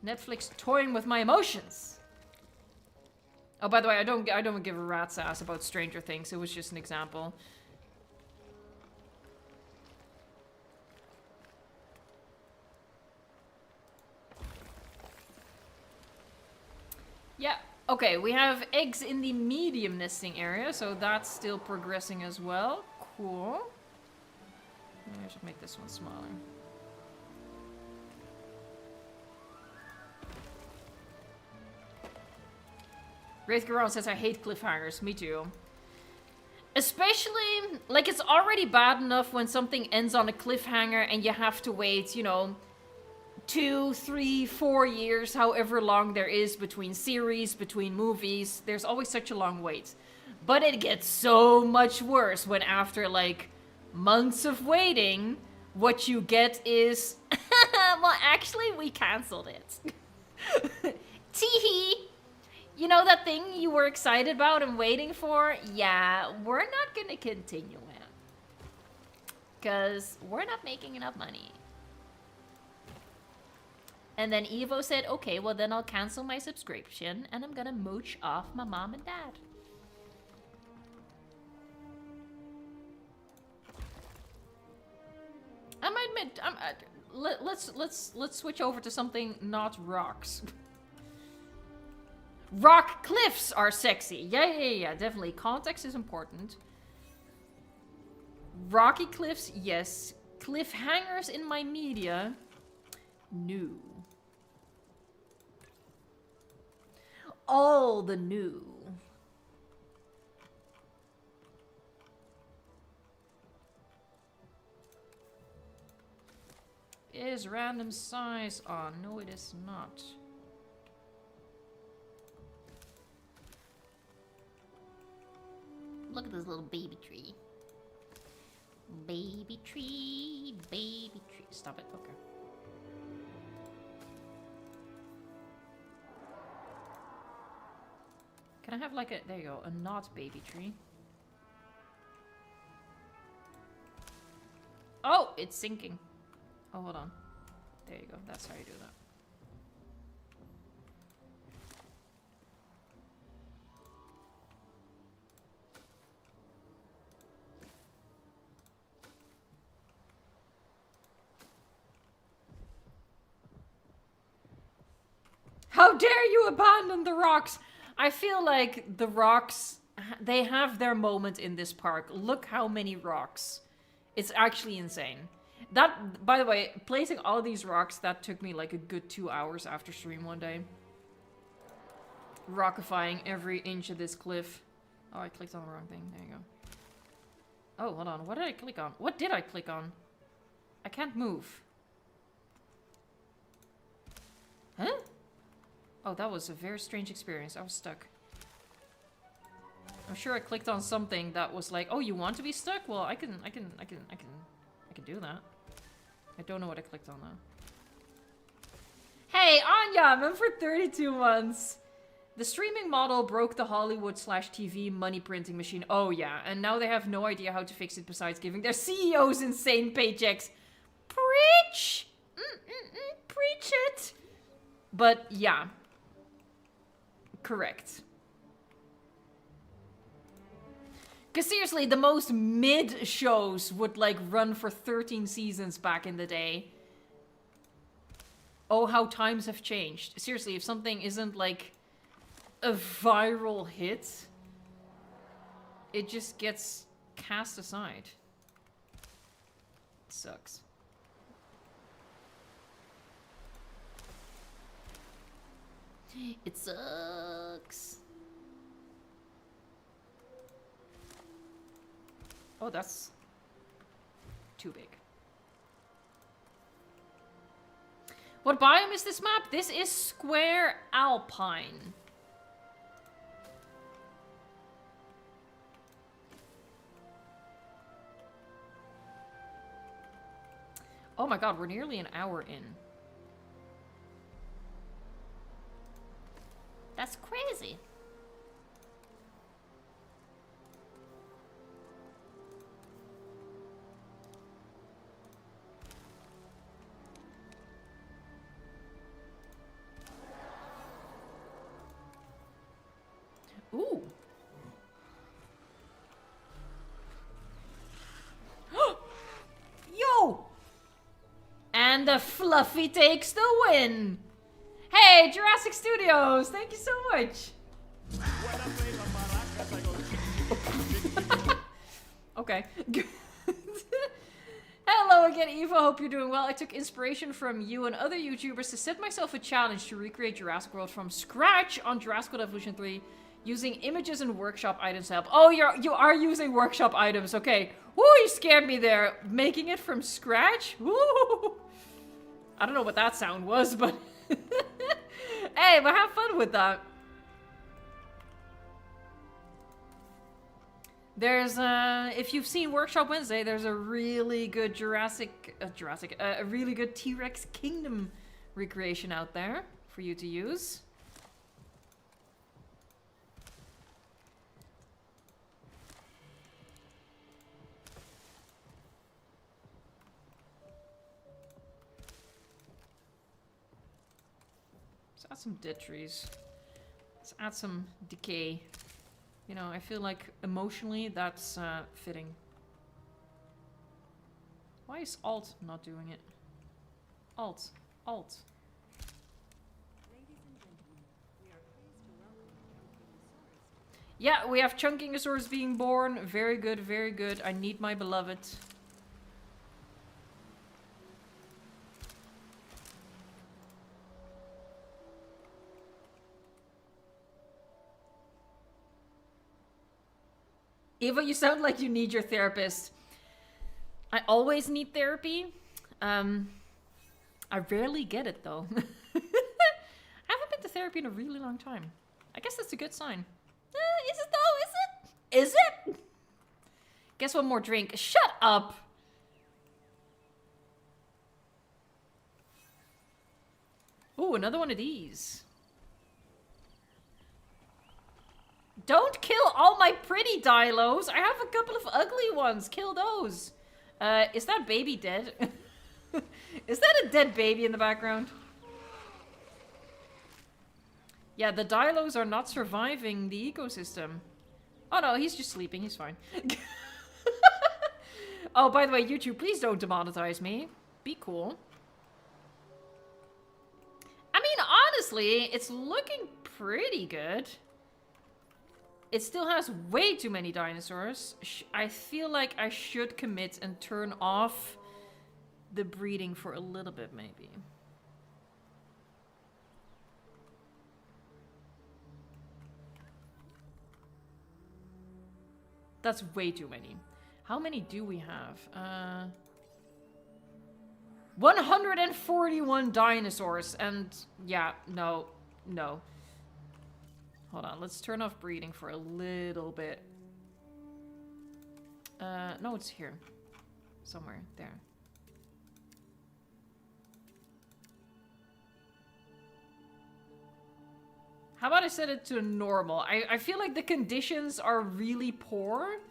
Netflix toying with my emotions. Oh, by the way, I don't give a rat's ass about Stranger Things. It was just an example. Yeah. Okay, we have eggs in the medium nesting area, so that's still progressing as well. Cool. Maybe I should make this one smaller. Wraith Garon says, I hate cliffhangers. Me too. Especially, like, it's already bad enough when something ends on a cliffhanger and you have to wait, you know, 2, 3, 4 years, however long there is between series, between movies. There's always such a long wait. But it gets so much worse when after, like, months of waiting, what you get is, well, actually, we cancelled it. Teehee! You know that thing you were excited about and waiting for? Yeah, we're not gonna continue it. Because we're not making enough money. And then Evo said, okay, well then I'll cancel my subscription and I'm gonna mooch off my mom and dad. I might admit, let's switch over to something not rocks. Rock cliffs are sexy. Yeah, definitely. Context is important. Rocky cliffs, yes. Cliffhangers in my media, no. All the new. Is random size on? No, it is not. Look at this little baby tree. Baby tree, baby tree. Stop it, okay. Can I have like a, there you go, a not baby tree. Oh, it's sinking. Oh, hold on. There you go, that's how you do that. How dare you abandon the rocks? I feel like the rocks, they have their moment in this park. Look how many rocks. It's actually insane. That, by the way, placing all these rocks, that took me like a good 2 hours after stream one day. Rockifying every inch of this cliff. Oh, I clicked on the wrong thing. There you go. Oh, hold on. What did I click on? What did I click on? I can't move. Huh? Oh, that was a very strange experience. I was stuck. I'm sure I clicked on something that was like, "Oh, you want to be stuck? Well, I can do that." I don't know what I clicked on though. Hey, Anya, I'm for 32 months. The streaming model broke the Hollywood/TV money printing machine. Oh yeah, and now they have no idea how to fix it besides giving their CEOs insane paychecks. Preach! Preach it! But yeah. Correct. Because seriously, the most mid shows would like run for 13 seasons back in the day. Oh, how times have changed. Seriously, if something isn't like a viral hit, it just gets cast aside. It sucks. It sucks. Oh, that's too big. What biome is this map? This is Square Alpine. Oh my god, we're nearly an hour in. That's crazy. Ooh. Yo! And the Fluffy takes the win. Hey, Jurassic Studios, thank you so much. Okay. Hello again, Eva. Hope you're doing well. I took inspiration from you and other YouTubers to set myself a challenge to recreate Jurassic World from scratch on Jurassic World Evolution 3 using images and workshop items to help. Oh, you are using workshop items. Okay. Woo, you scared me there. Making it from scratch? Woo! I don't know what that sound was, but... Hey, but have fun with that. There's, if you've seen Workshop Wednesday, there's a really good a really good T-Rex Kingdom recreation out there for you to use. Let's add some dead trees. Let's add some decay. You know, I feel like emotionally that's fitting. Why is Alt not doing it? Alt. Alt. Ladies and gentlemen, we are pleased to welcome Chunkingosaurus. Yeah, we have Chunkingosaurus being born. Very good, very good. I need my beloved. Eva, you sound like you need your therapist. I always need therapy. I rarely get it, though. I haven't been to therapy in a really long time. I guess that's a good sign. Is it, though? Is it? Is it? Guess one more drink. Shut up! Ooh, another one of these. Don't kill all my pretty Dilos. I have a couple of ugly ones. Kill those. Is that baby dead? Is that a dead baby in the background? Yeah, the Dilos are not surviving the ecosystem. Oh no, he's just sleeping. He's fine. Oh, by the way, YouTube, please don't demonetize me. Be cool. I mean, honestly, it's looking pretty good. It still has way too many dinosaurs. I feel like I should commit and turn off the breeding for a little bit, maybe. That's way too many. How many do we have? 141 dinosaurs, and yeah, no. Hold on, let's turn off breeding for a little bit. No, it's here. Somewhere, there. How about I set it to normal? I feel like the conditions are really poor.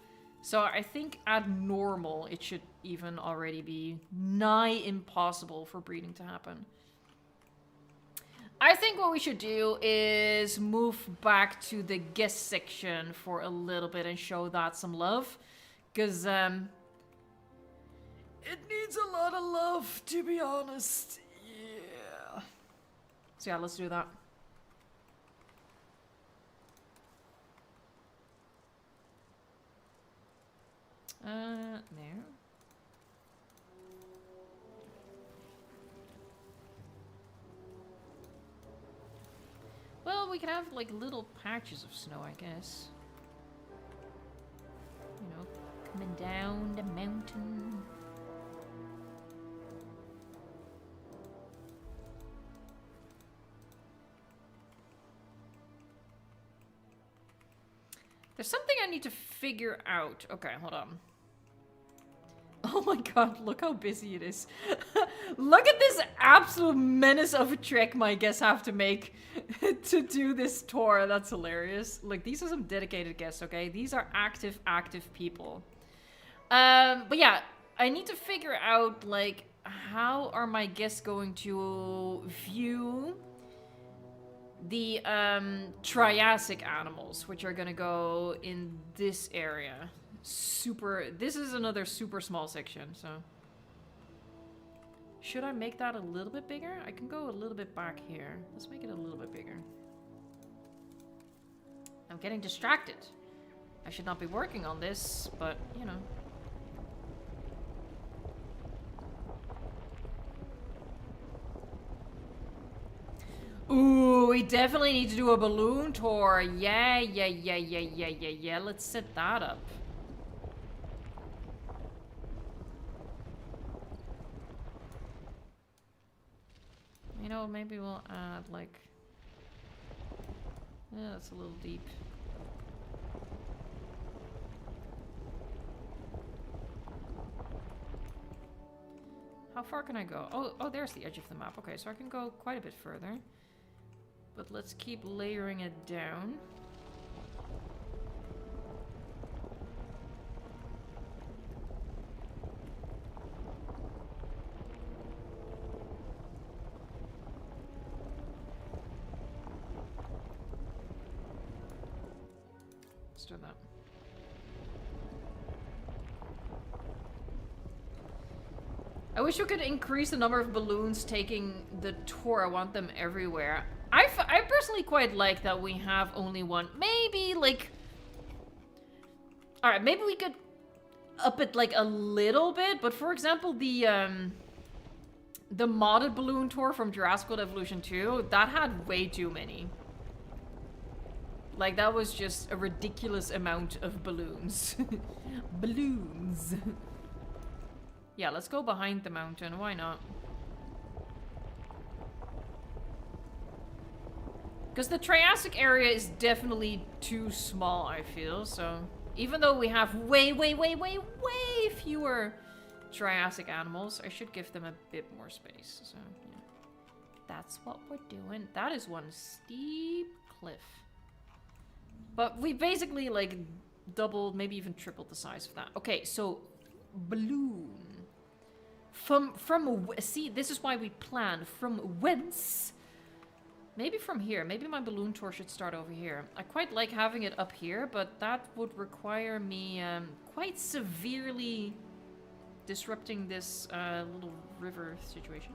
So I think at normal, it should even already be nigh impossible for breeding to happen. I think what we should do is move back to the guest section for a little bit and show that some love. Because, it needs a lot of love, to be honest. Yeah. So yeah, let's do that. There. Well, we could have, like, little patches of snow, I guess. You know, coming down the mountain. I need to figure out. Okay, hold on. Oh my god, look how busy it is. Look at this absolute menace of a trek my guests have to make to do this tour. That's hilarious. Look, these are some dedicated guests, okay? These are active people. But yeah, I need to figure out, like, how are my guests going to view the Triassic animals, which are gonna go in this area. This is another super small section, so. Should I make that a little bit bigger? I can go a little bit back here. Let's make it a little bit bigger. I'm getting distracted. I should not be working on this, but, you know. Ooh, we definitely need to do a balloon tour. Yeah. Let's set that up. You know, maybe we'll add, like... Yeah, that's a little deep. How far can I go? Oh, there's the edge of the map. Okay, so I can go quite a bit further. But let's keep layering it down. Let's do that. I wish we could increase the number of balloons taking the tour. I want them everywhere. I personally quite like that we have only one. Maybe, like... Alright, maybe we could up it, like, a little bit. But, for example, the modded balloon tour from Jurassic World Evolution 2, that had way too many. Like, that was just a ridiculous amount of balloons. Balloons. Yeah, let's go behind the mountain. Why not? Because the Triassic area is definitely too small, I feel. So, even though we have way fewer Triassic animals, I should give them a bit more space. So, yeah. That's what we're doing. That is one steep cliff. But we basically, like, doubled, maybe even tripled the size of that. Okay, so, balloon. See, this is why we plan. From whence? Maybe from here. Maybe my balloon tour should start over here. I quite like having it up here, but that would require me quite severely disrupting this little river situation.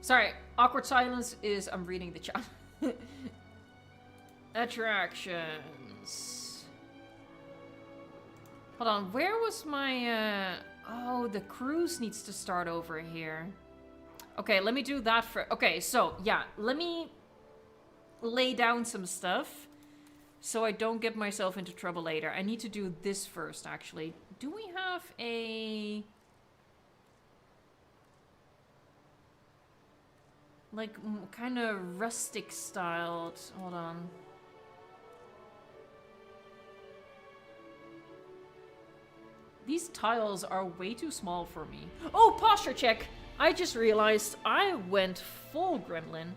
Sorry, awkward silence is I'm reading the chat. Attractions. Hold on, where was my, oh, the cruise needs to start over here. Okay, let me do that for, okay, so, yeah, let me lay down some stuff so I don't get myself into trouble later. I need to do this first, actually. Do we have a... like, kind of rustic styled, hold on. These tiles are way too small for me. Oh, posture check! I just realized I went full gremlin.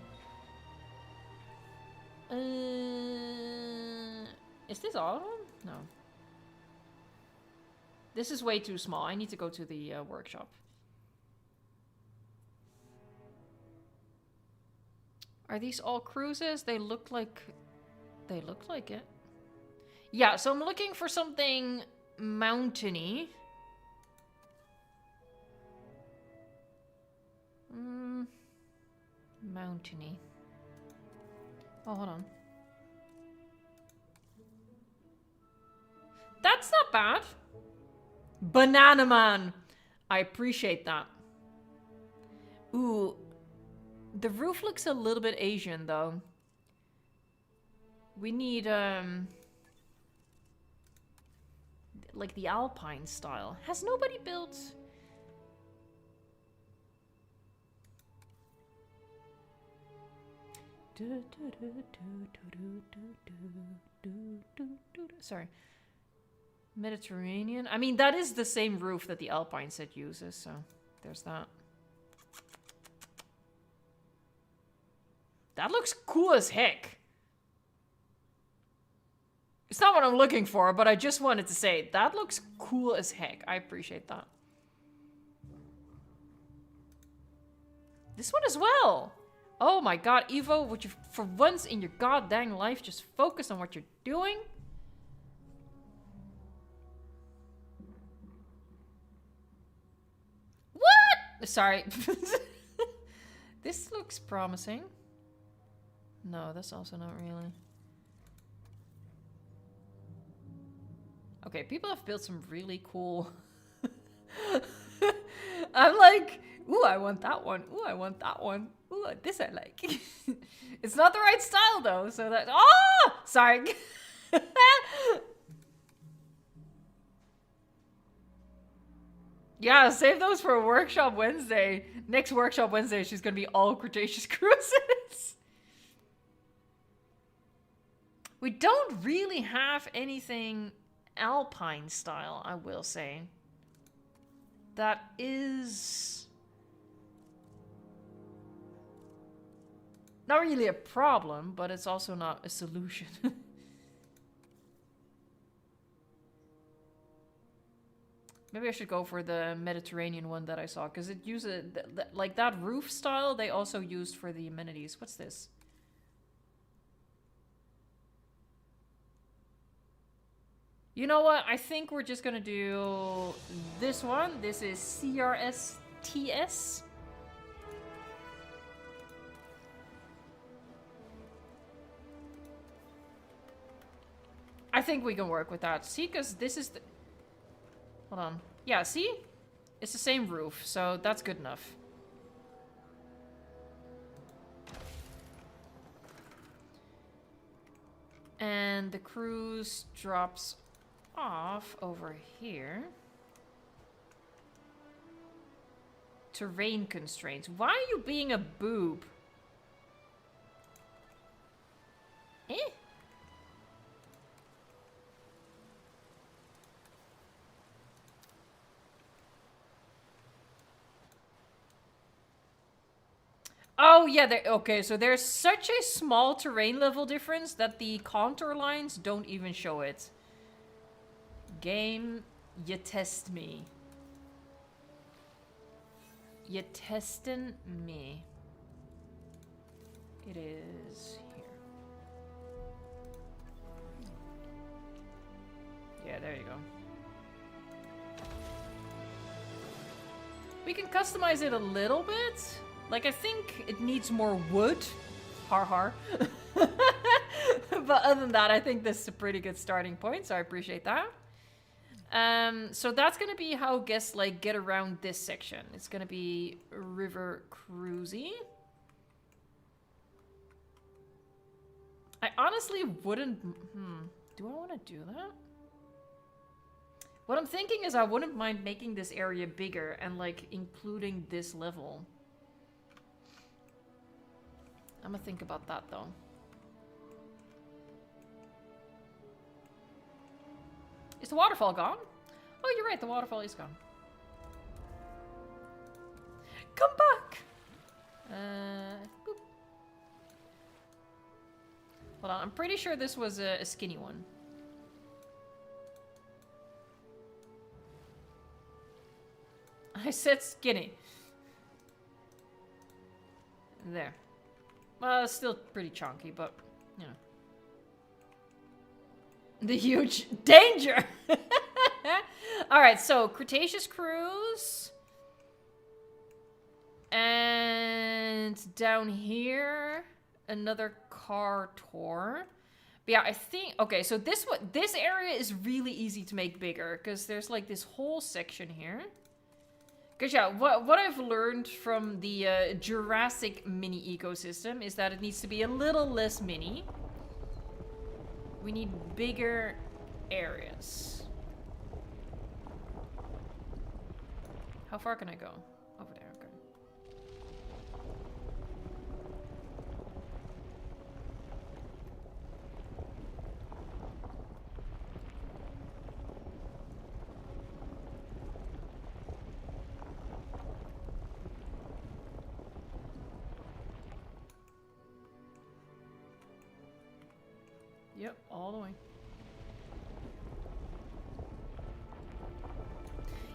Is this all of them? No. This is way too small. I need to go to the workshop. Are these all cruises? They look like it. Yeah, so I'm looking for something mountainy. Mountainy. Oh, hold on. That's not bad. Banana Man. I appreciate that. Ooh. The roof looks a little bit Asian, though. We need, like the Alpine style. Has nobody built... Sorry. Mediterranean. I mean, that is the same roof that the Alpine set uses, so there's that. That looks cool as heck. It's not what I'm looking for, but I just wanted to say, that looks cool as heck. I appreciate that. This one as well. Oh my god, Evo, would you for once in your goddamn life just focus on what you're doing? What? Sorry. This looks promising. No, that's also not really. Okay, people have built some really cool... I'm like, ooh, I want that one. Ooh, I want that one. Ooh, this I like. It's not the right style though, so that... Oh! Sorry. Yeah, save those for a Workshop Wednesday. Next Workshop Wednesday, she's gonna be all Cretaceous cruises. We don't really have anything Alpine style, I will say. That is not really a problem, but it's also not a solution. Maybe I should go for the Mediterranean one that I saw, because it uses like that roof style they also used for the amenities. What's this? You know what? I think we're just gonna do this one. This is CRSTS. I think we can work with that. See, because this is the... Hold on. Yeah, see? It's the same roof, so that's good enough. And the cruise drops off over here. Terrain constraints. Why are you being a boob? Eh? Oh yeah, okay, so there's such a small terrain level difference that the contour lines don't even show it. Game, you test me. You testing me. It is here. Yeah, there you go. We can customize it a little bit. Like, I think it needs more wood. Har har. But other than that, I think this is a pretty good starting point, so I appreciate that. So that's gonna be how guests like get around this section. It's gonna be river cruisy. I honestly wouldn't... do I want to do that? What I'm thinking is I wouldn't mind making this area bigger and like including this level. I'm gonna think about that though. Is the waterfall gone? Oh, you're right, the waterfall is gone. Come back! Boop. Hold on, I'm pretty sure this was a skinny one. I said skinny. There. Well, it's still pretty chunky, but, you know. The huge danger! Alright, so Cretaceous cruise. And down here, another car tour. But yeah, I think... Okay, so this area is really easy to make bigger, because there's like this whole section here. Because yeah, what I've learned from the Jurassic mini ecosystem is that it needs to be a little less mini. We need bigger areas. How far can I go? Over there, okay. Yep, all the way.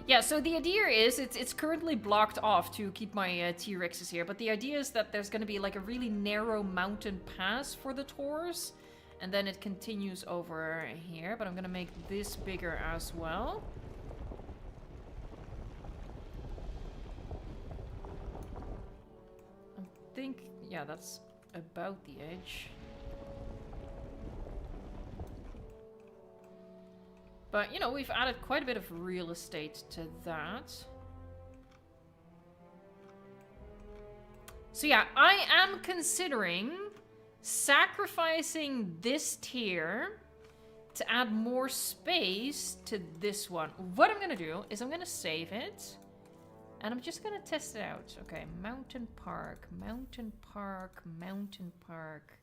Yeah, so the idea is, it's currently blocked off to keep my T-Rexes here, but the idea is that there's gonna be like a really narrow mountain pass for the tours, and then it continues over here, but I'm gonna make this bigger as well. I think, yeah, that's about the edge. But, you know, we've added quite a bit of real estate to that. So yeah, I am considering sacrificing this tier to add more space to this one. What I'm gonna do is I'm gonna save it. And I'm just gonna test it out. Okay, mountain park, mountain park, mountain park,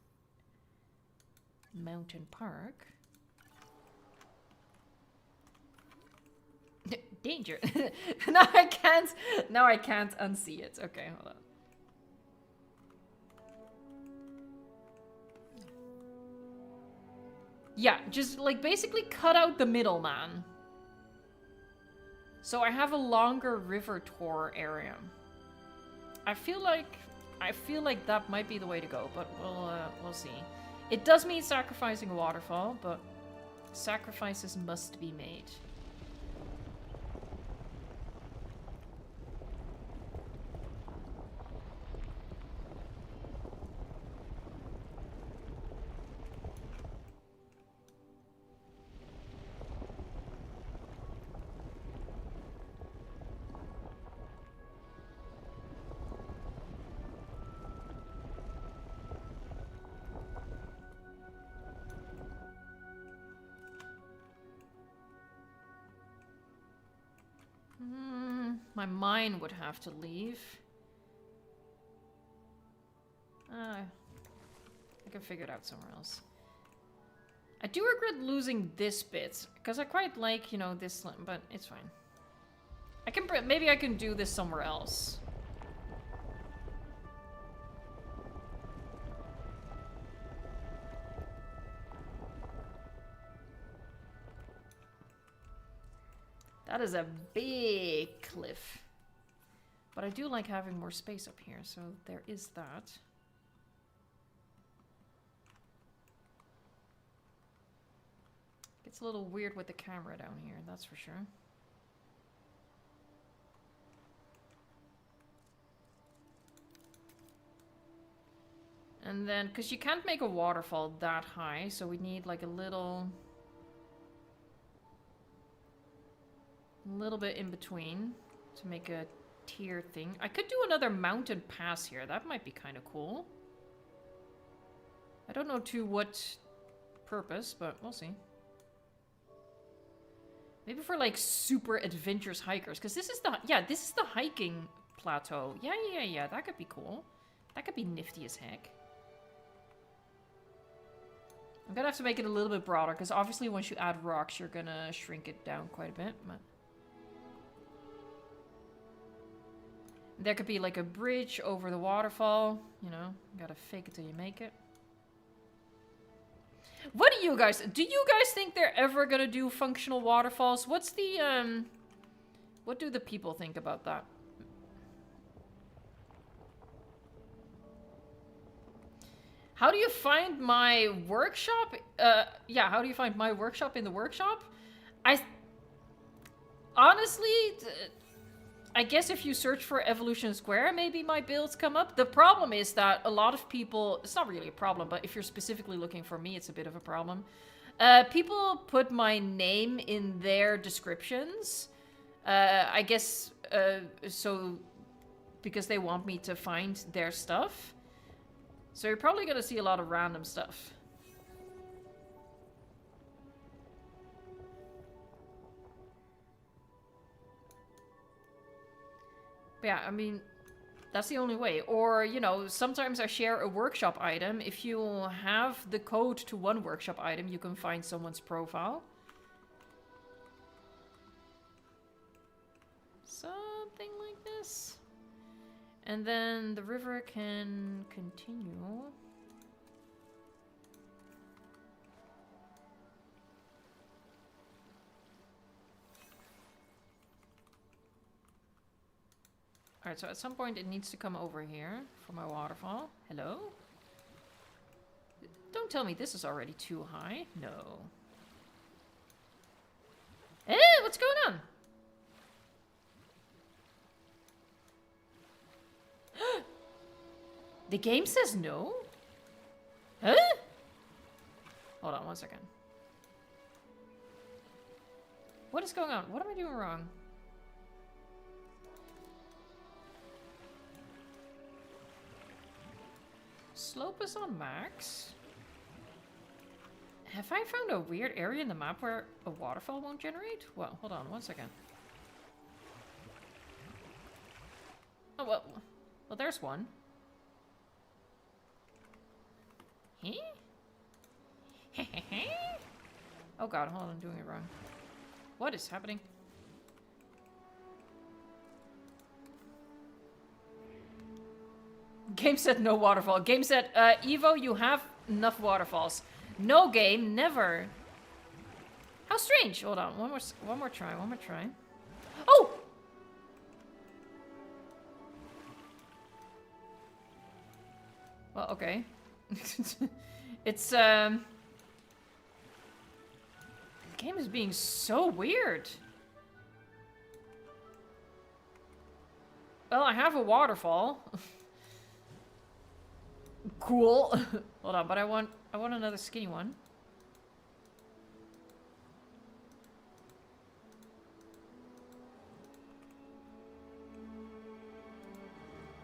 mountain park. Danger. Now I can't unsee it. Okay, hold on. Yeah, just like basically cut out the middleman. So I have a longer river tour area. I feel like that might be the way to go, but we'll see. It does mean sacrificing a waterfall, but sacrifices must be made. My mine would have to leave. I can figure it out somewhere else. I do regret losing this bit, because I quite like, you know, this, but it's fine. Maybe I can do this somewhere else. That is a big cliff. But I do like having more space up here, so there is that. It's a little weird with the camera down here, that's for sure. And then, because you can't make a waterfall that high, so we need like a little bit in between to make a tier thing. I could do another mountain pass here. That might be kind of cool. I don't know to what purpose, but we'll see. Maybe for like super adventurous hikers, because this is the hiking plateau. Yeah, that could be cool. That could be nifty as heck. I'm gonna have to make it a little bit broader, because obviously once you add rocks, you're gonna shrink it down quite a bit. But there could be like a bridge over the waterfall, you know, you gotta fake it till you make it. What do you guys think they're ever gonna do functional waterfalls? What's the, what do the people think about that? How do you find my workshop? Yeah, how do you find my workshop in the workshop? Honestly, I guess if you search for Evolution Square, maybe my builds come up. The problem is that a lot of people, it's not really a problem, but if you're specifically looking for me, it's a bit of a problem. People put my name in their descriptions. I guess, so because they want me to find their stuff. So you're probably gonna see a lot of random stuff. But yeah, I mean, that's the only way. Or, you know, sometimes I share a workshop item. If you have the code to one workshop item, you can find someone's profile. Something like this. And then the river can continue. Alright, so at some point it needs to come over here for my waterfall. Hello? Don't tell me this is already too high. No. Eh, what's going on? The game says no? Huh? Hold on 1 second. What is going on? What am I doing wrong? Slope is on max. Have I found a weird area in the map where a waterfall won't generate? Well, hold on 1 second. Oh, well, there's one. Oh god, hold on, I'm doing it wrong. What is happening? Game said no waterfall. Game said, Evo, you have enough waterfalls. No game, never. How strange. Hold on, one more try. Oh! Well, okay. It's, the game is being so weird. Well, I have a waterfall. Cool. Hold on, but I want another skinny one.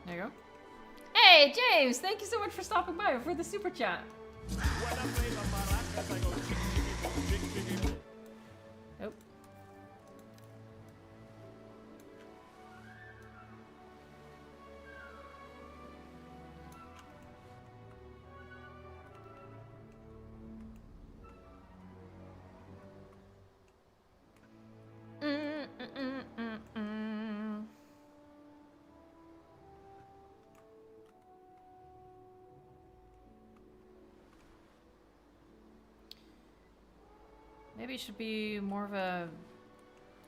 There you go. Hey, James! Thank you so much for stopping by for the super chat. Nope. Maybe it should be more of a...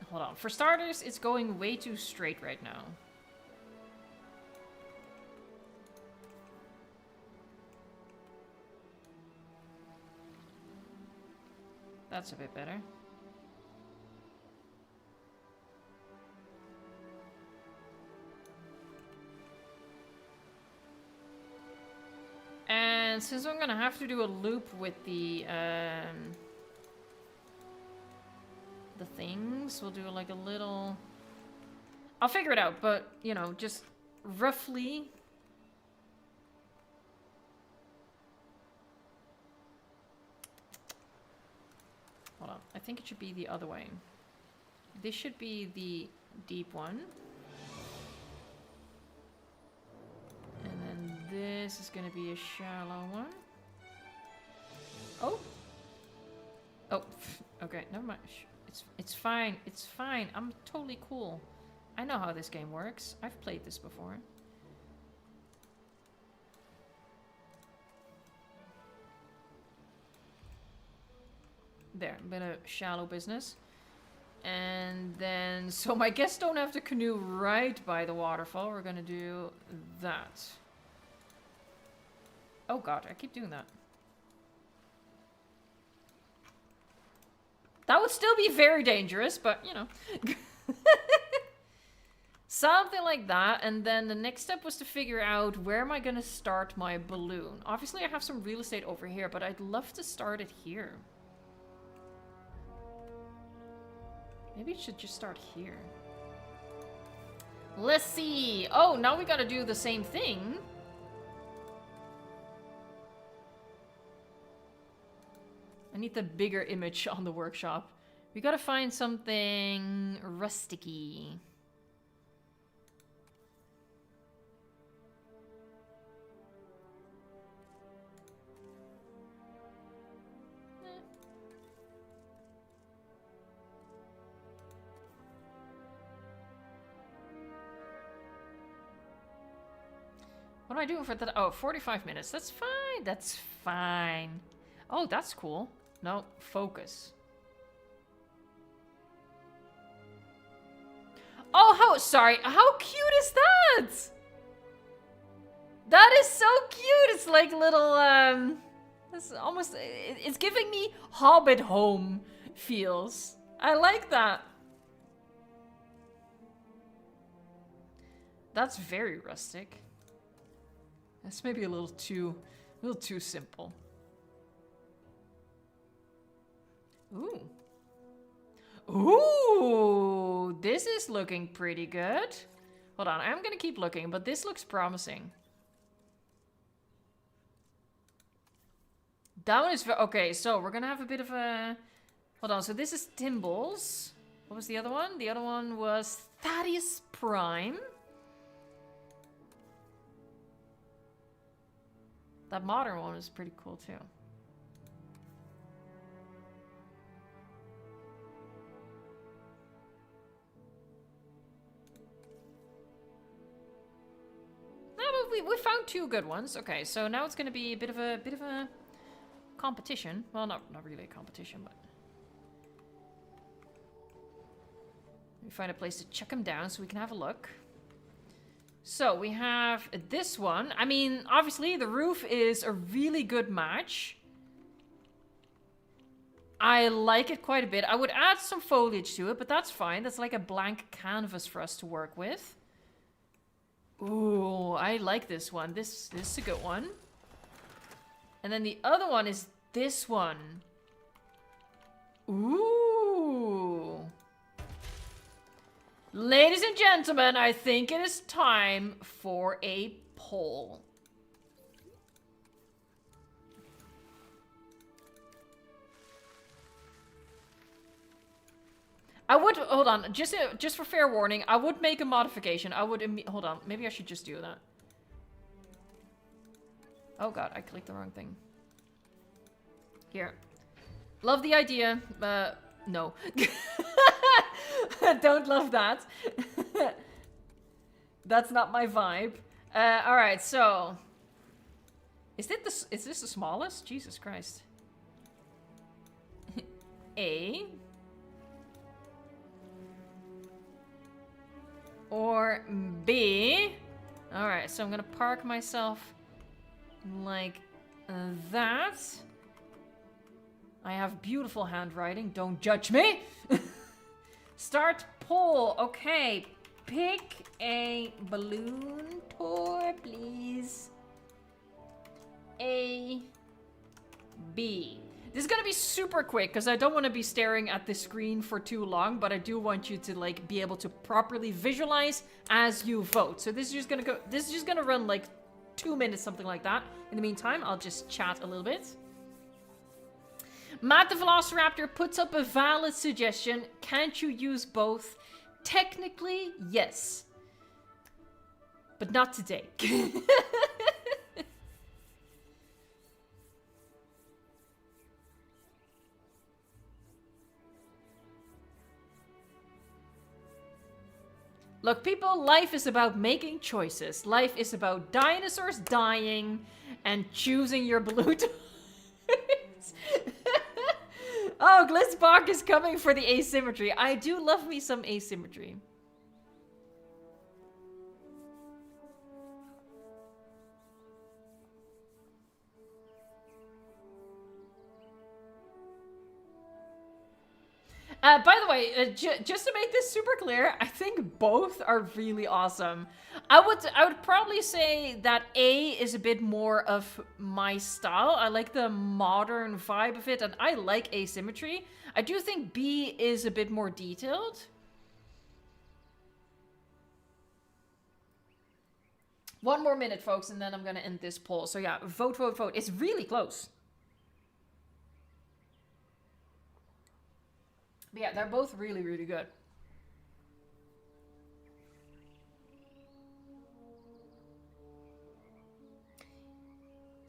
Hold on. For starters, it's going way too straight right now. That's a bit better. And since I'm gonna have to do a loop with the things, we'll do like a little... I'll figure it out, but, you know, just roughly... Hold on, I think it should be the other way. This should be the deep one. And then this is gonna be a shallow one. Oh! Oh, okay, never mind. It's fine. It's fine. I'm totally cool. I know how this game works. I've played this before. There, a bit of shallow business. And then, so my guests don't have to canoe right by the waterfall. We're gonna do that. Oh god, I keep doing that. That would still be very dangerous, but, you know. Something like that. And then the next step was to figure out where am I going to start my balloon. Obviously, I have some real estate over here, but I'd love to start it here. Maybe it should just start here. Let's see. Oh, now we got to do the same thing. I need the bigger image on the workshop. We gotta find something rusticy. What am I doing for that? Oh, 45 minutes. That's fine. That's fine. Oh, that's cool. No, focus. Oh, sorry. How cute is that? That is so cute. It's like little, it's almost, it's giving me Hobbit home feels. I like that. That's very rustic. That's maybe a little too simple. Ooh. Ooh, this is looking pretty good. Hold on, I'm gonna keep looking, but this looks promising. That one is... Okay, so we're gonna have a bit of a... Hold on, so this is Timbles. What was the other one? The other one was Thaddeus Prime. That modern one is pretty cool too. No, but we found two good ones. Okay, so now it's going to be a bit of a competition. Well, not really a competition, but let me find a place to check them down so we can have a look. So we have this one. I mean, obviously the roof is a really good match. I like it quite a bit. I would add some foliage to it, but that's fine. That's like a blank canvas for us to work with. Ooh, I like this one. This is a good one. And then the other one is this one. Ooh. Ladies and gentlemen, I think it is time for a poll. I would, hold on, just for fair warning, I would make a modification. I would, hold on, maybe I should just do that. Oh god, I clicked the wrong thing. Here. Love the idea, no. Don't love that. That's not my vibe. Alright, so... Is this the smallest? Jesus Christ. A... Or B. Alright, so I'm gonna park myself like that. I have beautiful handwriting, don't judge me! Start poll. Okay, pick a balloon tour, please. A, B. This is gonna be super quick because I don't want to be staring at the screen for too long, but I do want you to like be able to properly visualize as you vote. So this is just gonna run like 2 minutes, something like that. In the meantime, I'll just chat a little bit. Matt the Velociraptor puts up a valid suggestion. Can't you use both? Technically, yes. But not today. Look, people, life is about making choices. Life is about dinosaurs dying and choosing your balloon. Oh, Glitzbach is coming for the asymmetry. I do love me some asymmetry. By the way, just to make this super clear, I think both are really awesome. I would probably say that A is a bit more of my style. I like the modern vibe of it, and I like asymmetry. I do think B is a bit more detailed. One more minute, folks, and then I'm gonna end this poll. So yeah, vote, vote, vote. It's really close. But yeah, they're both really, really good.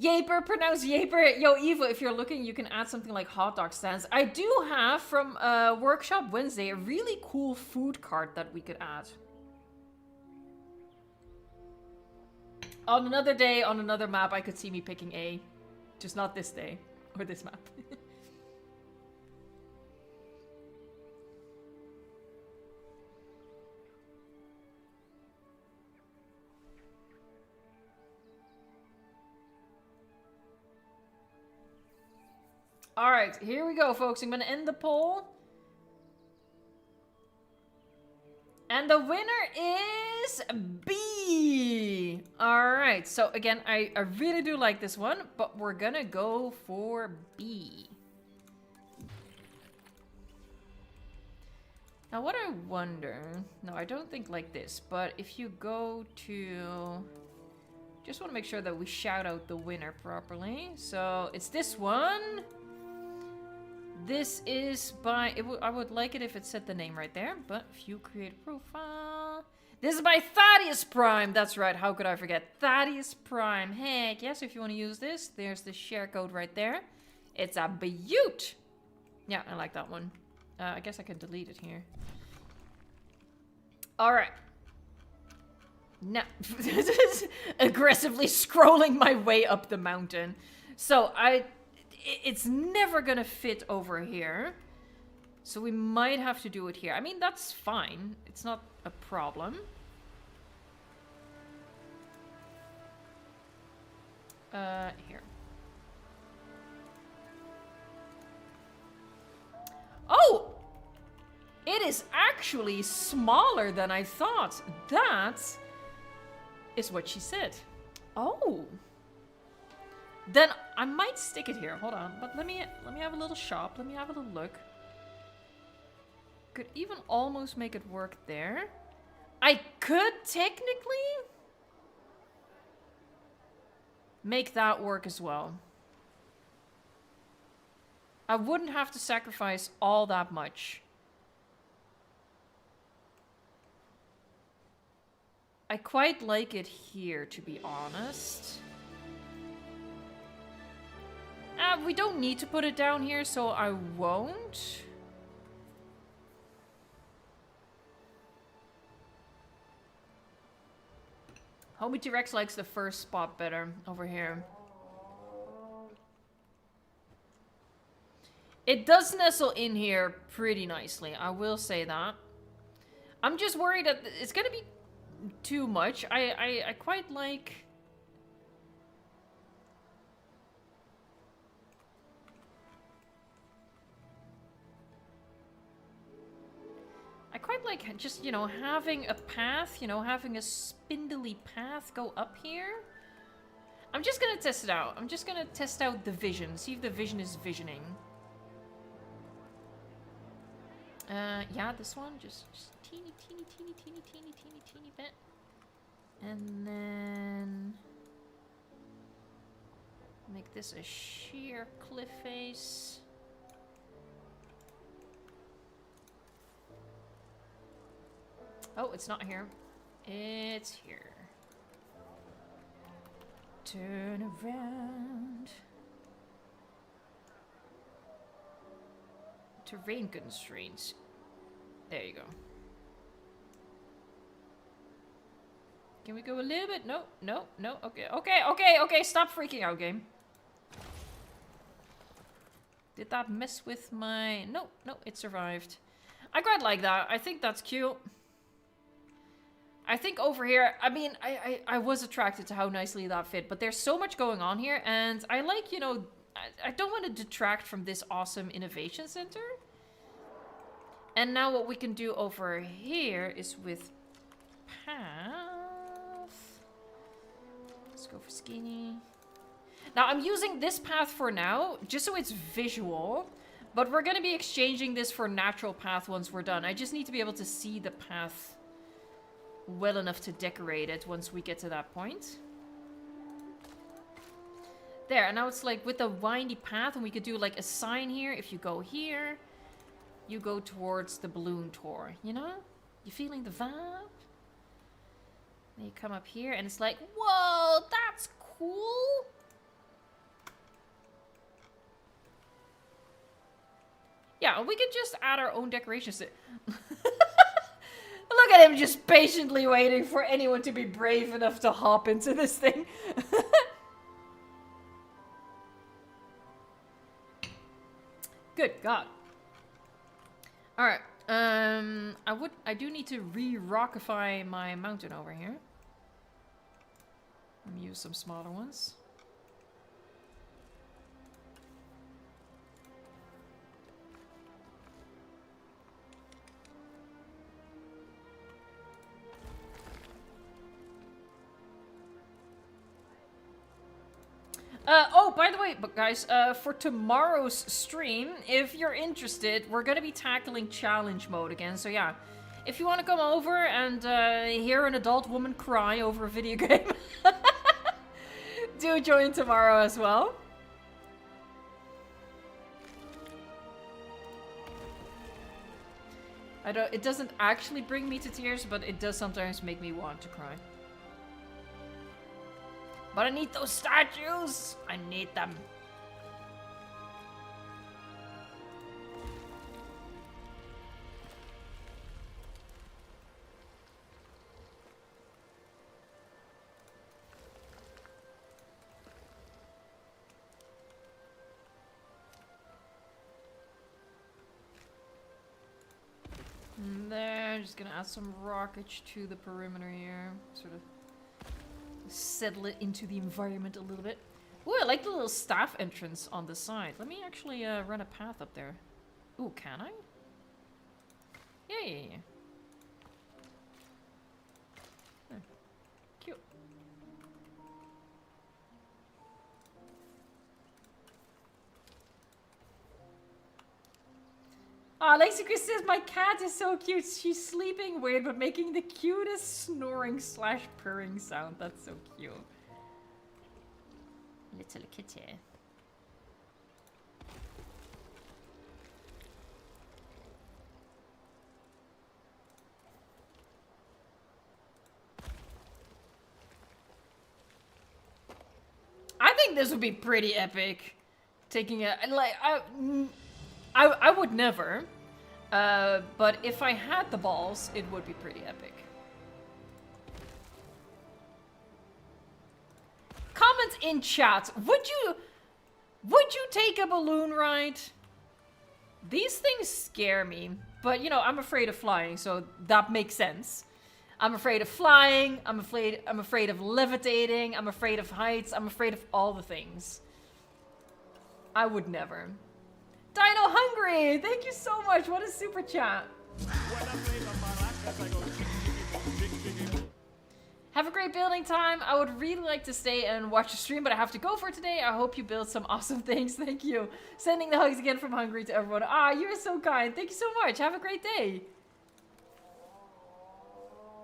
Yaper, pronounce Yaper. Yo, Evo, if you're looking, you can add something like hot dog stands. I do have from Workshop Wednesday a really cool food cart that we could add. On another day, on another map, I could see me picking A. Just not this day. Or this map. All right, here we go, folks. I'm gonna end the poll. And the winner is B. All right, so again, I really do like this one, but we're gonna go for B. Now, what I wonder... No, I don't think like this, but if you go to... Just want to make sure that we shout out the winner properly. So, it's this one. This is by... I would like it if it said the name right there, but if you create a profile... This is by Thaddeus Prime. That's right, how could I forget? Thaddeus Prime. Heck yes, if you want to use this, there's the share code right there. It's a beaut. Yeah, I like that one. I guess I can delete it here. Alright. Now, aggressively scrolling my way up the mountain. So, it's never gonna fit over here. So we might have to do it here. I mean, that's fine. It's not a problem. Here. Oh! It is actually smaller than I thought. That is what she said. Oh. Then I might stick it here. Hold on. But let me have a little shop. Let me have a little look. Could even almost make it work there. I could technically make that work as well. I wouldn't have to sacrifice all that much. I quite like it here, to be honest. We don't need to put it down here, so I won't. Homie T-Rex likes the first spot better over here. It does nestle in here pretty nicely, I will say that. I'm just worried that it's gonna be too much. I quite like... I quite like just, you know, having a path, you know, having a spindly path go up here. I'm just gonna test it out. I'm just gonna test out the vision, see if the vision is visioning. Yeah, this one, just teeny bit. And then make this a sheer cliff face. Oh, it's not here. It's here. Turn around. Terrain constraints. There you go. Can we go a little bit? No, no, no. Okay. Stop freaking out, game. Did that mess with my... No, it survived. I quite like that. I think that's cute. I think over here, I mean, I was attracted to how nicely that fit, but there's so much going on here, and I like, you know, I don't want to detract from this awesome innovation center. And now what we can do over here is with path. Let's go for skinny. Now I'm using this path for now, just so it's visual, but we're going to be exchanging this for natural path once we're done. I just need to be able to see the path well enough to decorate it once we get to that point. There, and now it's like with the windy path, and we could do like a sign here. If you go here, you go towards the balloon tour, you know? You feeling the vibe? Then you come up here, and it's like, whoa, that's cool. Yeah, we could just add our own decorations. Look at him just patiently waiting for anyone to be brave enough to hop into this thing. Good God. Alright. I do need to re-rockify my mountain over here. Let me use some smaller ones. Oh, by the way, but guys, for tomorrow's stream, if you're interested, we're gonna be tackling challenge mode again. So yeah, if you want to come over and hear an adult woman cry over a video game, do join tomorrow as well. It doesn't actually bring me to tears, but it does sometimes make me want to cry. But I need those statues! I need them. And there, just gonna add some rockage to the perimeter here. Sort of settle it into the environment a little bit. Ooh, I like the little staff entrance on the side. Let me actually run a path up there. Ooh, can I? Yeah. There. Cute. Ah, Lexi Chris says my cat is so cute. She's sleeping weird, but making the cutest snoring / purring sound. That's so cute. Little kitty. I think this would be pretty epic. Taking a like I would never, but if I had the balls, it would be pretty epic. Comment in chat. Would you take a balloon ride? These things scare me, but you know, I'm afraid of flying, so that makes sense. I'm afraid of flying, I'm afraid of levitating, I'm afraid of heights, I'm afraid of all the things. I would never. Dino Hungry, thank you so much. What a super chat. Have a great building time. I would really like to stay and watch the stream, but I have to go for today. I hope you build some awesome things. Thank you. Sending the hugs again from Hungary to everyone. Ah, you're so kind. Thank you so much. Have a great day.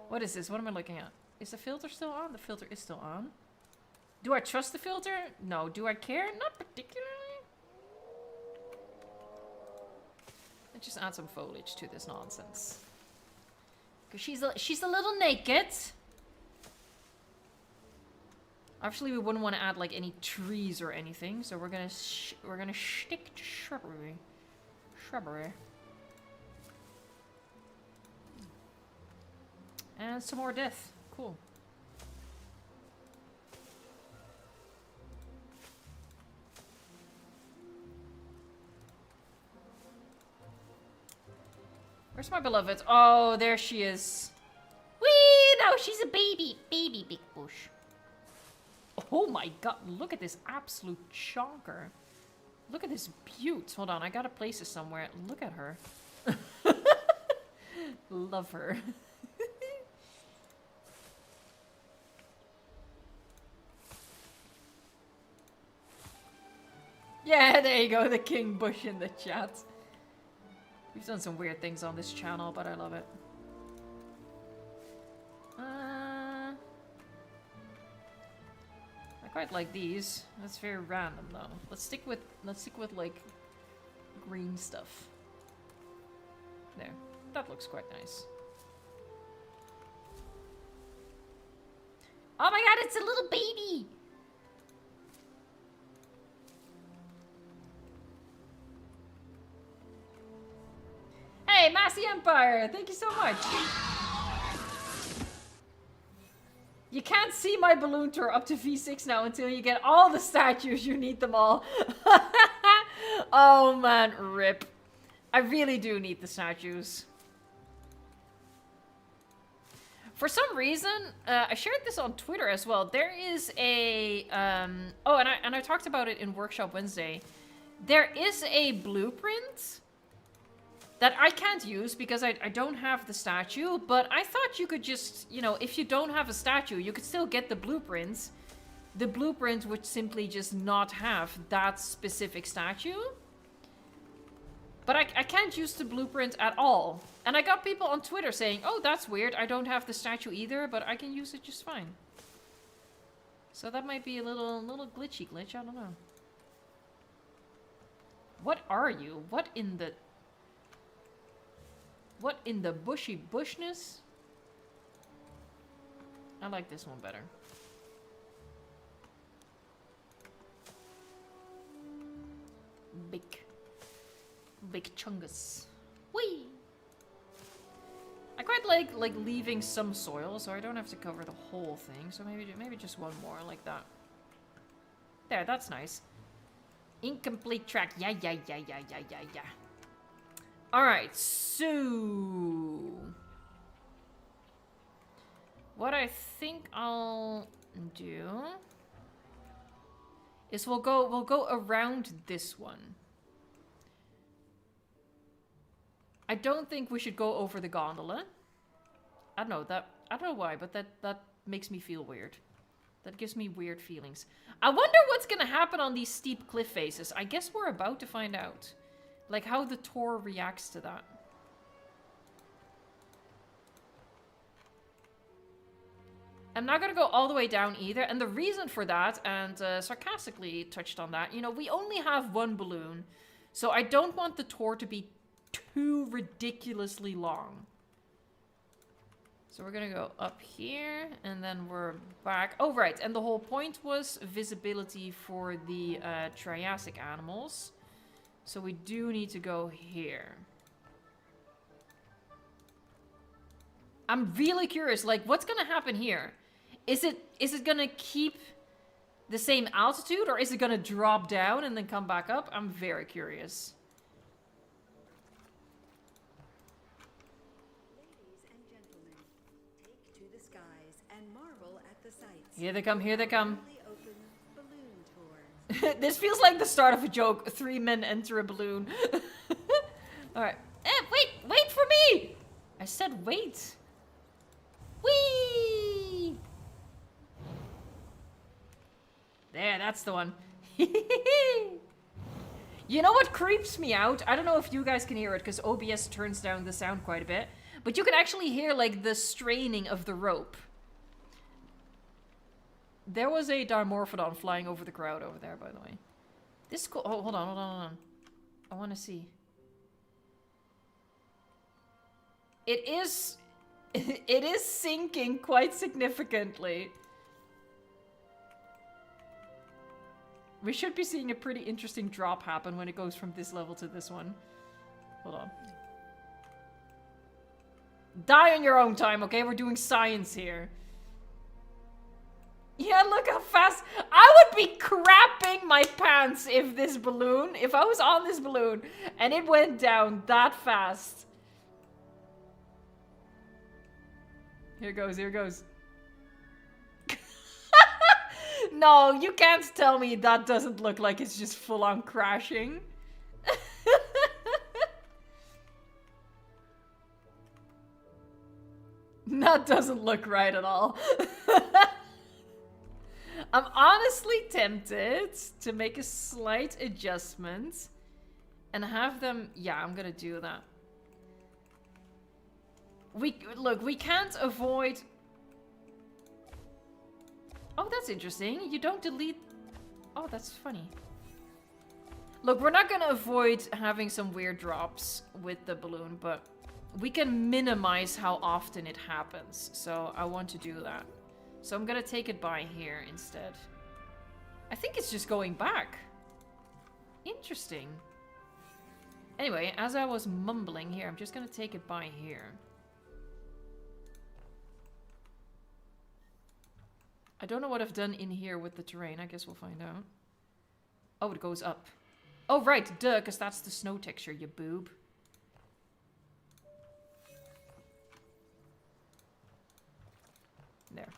What is this? What am I looking at? Is the filter still on? The filter is still on. Do I trust the filter? No. Do I care? Not particularly. Let's just add some foliage to this nonsense. Because she's a little naked. Actually, we wouldn't want to add like any trees or anything, so we're gonna stick to shrubbery. And some more death. Cool. Where's my beloved? Oh, there she is. Whee! No, she's a baby. Baby Big Bush. Oh my god, look at this absolute chonker. Look at this beaut. Hold on, I gotta place it somewhere. Look at her. Love her. Yeah, there you go, the King Bush in the chat. We've done some weird things on this channel, but I love it. I quite like these. That's very random though. Let's stick with like green stuff. There. That looks quite nice. Oh my god, it's a little baby! Hey, Massey Empire! Thank you so much! You can't see my balloon tour up to V6 now until you get all the statues. You need them all. Oh man, rip. I really do need the statues. For some reason, I shared this on Twitter as well. There is a... oh, and I talked about it in Workshop Wednesday. There is a blueprint that I can't use because I don't have the statue, but I thought you could just, you know, if you don't have a statue, you could still get the blueprints the blueprint would simply just not have that specific statue. But I can't use the blueprint at all. And I got people on Twitter saying, oh, that's weird. I don't have the statue either, but I can use it just fine. So that might be a little glitchy glitch. I don't know. What are you? What in the bushy bushness? I like this one better. Big chungus. Whee! I quite like leaving some soil, so I don't have to cover the whole thing. So maybe just one more like that. There, that's nice. Incomplete track. Yeah. Alright, so what I think I'll do is we'll go around this one. I don't think we should go over the gondola. I don't know why, but that makes me feel weird. That gives me weird feelings. I wonder what's gonna happen on these steep cliff faces. I guess we're about to find out. Like how the Tor reacts to that. I'm not gonna go all the way down either. And the reason for that, and sarcastically touched on that, you know, we only have one balloon. So I don't want the Tor to be too ridiculously long. So we're gonna go up here, and then we're back. Oh, right, and the whole point was visibility for the Triassic animals. So we do need to go here. I'm really curious, like, what's gonna happen here? Is it gonna keep the same altitude, or is it gonna drop down and then come back up? I'm very curious. Here they come, here they come. This feels like the start of a joke. 3 men enter a balloon. Alright. Wait for me! I said wait. Whee! There, that's the one. You know what creeps me out? I don't know if you guys can hear it, because OBS turns down the sound quite a bit. But you can actually hear, like, the straining of the rope. There was a Dimorphodon flying over the crowd over there, by the way. This is cool. Oh, hold on. I want to see. It is sinking quite significantly. We should be seeing a pretty interesting drop happen when it goes from this level to this one. Hold on. Die on your own time, okay? We're doing science here. Yeah, look how fast. I would be crapping my pants if I was on this balloon and it went down that fast. Here goes. No, you can't tell me that doesn't look like it's just full on crashing. That doesn't look right at all. I'm honestly tempted to make a slight adjustment and have them... Yeah, I'm gonna do that. Look, we can't avoid... Oh, that's interesting. You don't delete... Oh, that's funny. Look, we're not gonna avoid having some weird drops with the balloon, but we can minimize how often it happens. So I want to do that. So I'm gonna take it by here instead. I think it's just going back. Interesting. Anyway, as I was mumbling here, I'm just gonna take it by here. I don't know what I've done in here with the terrain. I guess we'll find out. Oh, it goes up. Oh, right, duh, because that's the snow texture, you boob. There.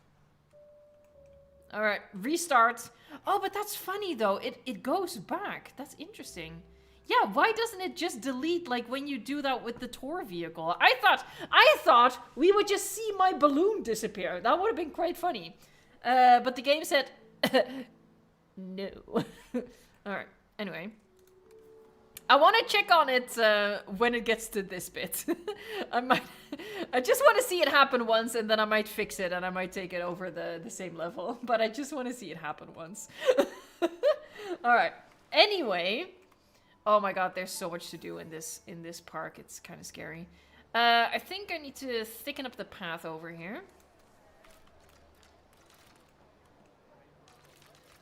Alright, restart. Oh, but that's funny though. It goes back. That's interesting. Yeah, why doesn't it just delete like when you do that with the Tor vehicle? I thought we would just see my balloon disappear. That would have been quite funny. But the game said, No. Alright, anyway. I want to check on it when it gets to this bit. I just want to see it happen once, and then I might fix it, and I might take it over the same level. But I just want to see it happen once. Alright, anyway. Oh my god, there's so much to do in this park. It's kind of scary. I think I need to thicken up the path over here.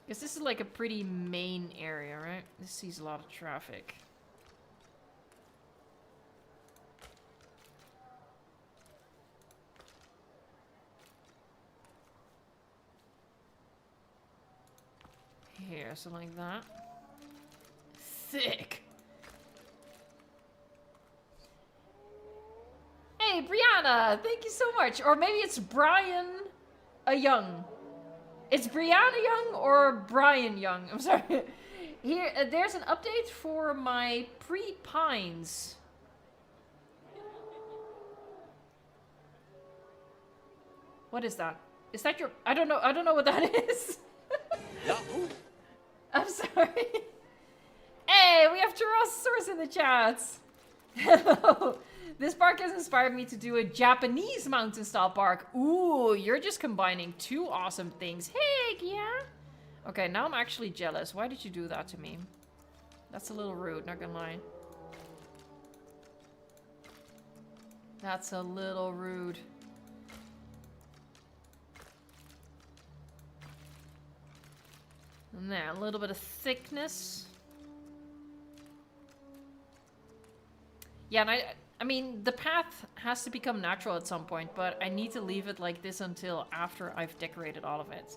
Because this is like a pretty main area, right? This sees a lot of traffic. Here, so like that. Thick. Hey, Brianna! Thank you so much. Or maybe it's Brian Young. It's Brianna Young or Brian Young? I'm sorry. Here, there's an update for my pre-pines. What is that? Is that your... I don't know what that is. Yahoo! I'm sorry. Hey, we have Tyrannosaurus in the chat. Hello. This park has inspired me to do a Japanese mountain style park. Ooh, you're just combining two awesome things. Heck yeah. Okay, now I'm actually jealous. Why did you do that to me? That's a little rude, not gonna lie. That's a little rude. And there, a little bit of thickness. Yeah, and I mean, the path has to become natural at some point, but I need to leave it like this until after I've decorated all of it.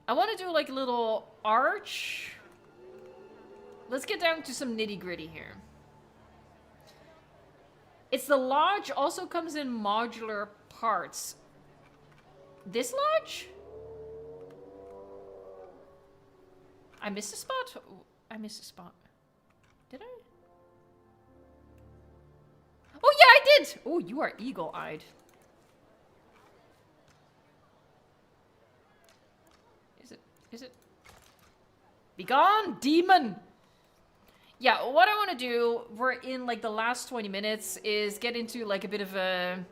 I want to do like a little arch. Let's get down to some nitty-gritty here. It's the lodge also comes in modular parts. This lodge? I missed a spot? I missed a spot. Did I? Oh yeah, I did! Oh, you are eagle-eyed. Is it? Be gone, demon! Yeah, what I want to do, we're in like the last 20 minutes, is get into like a bit of a...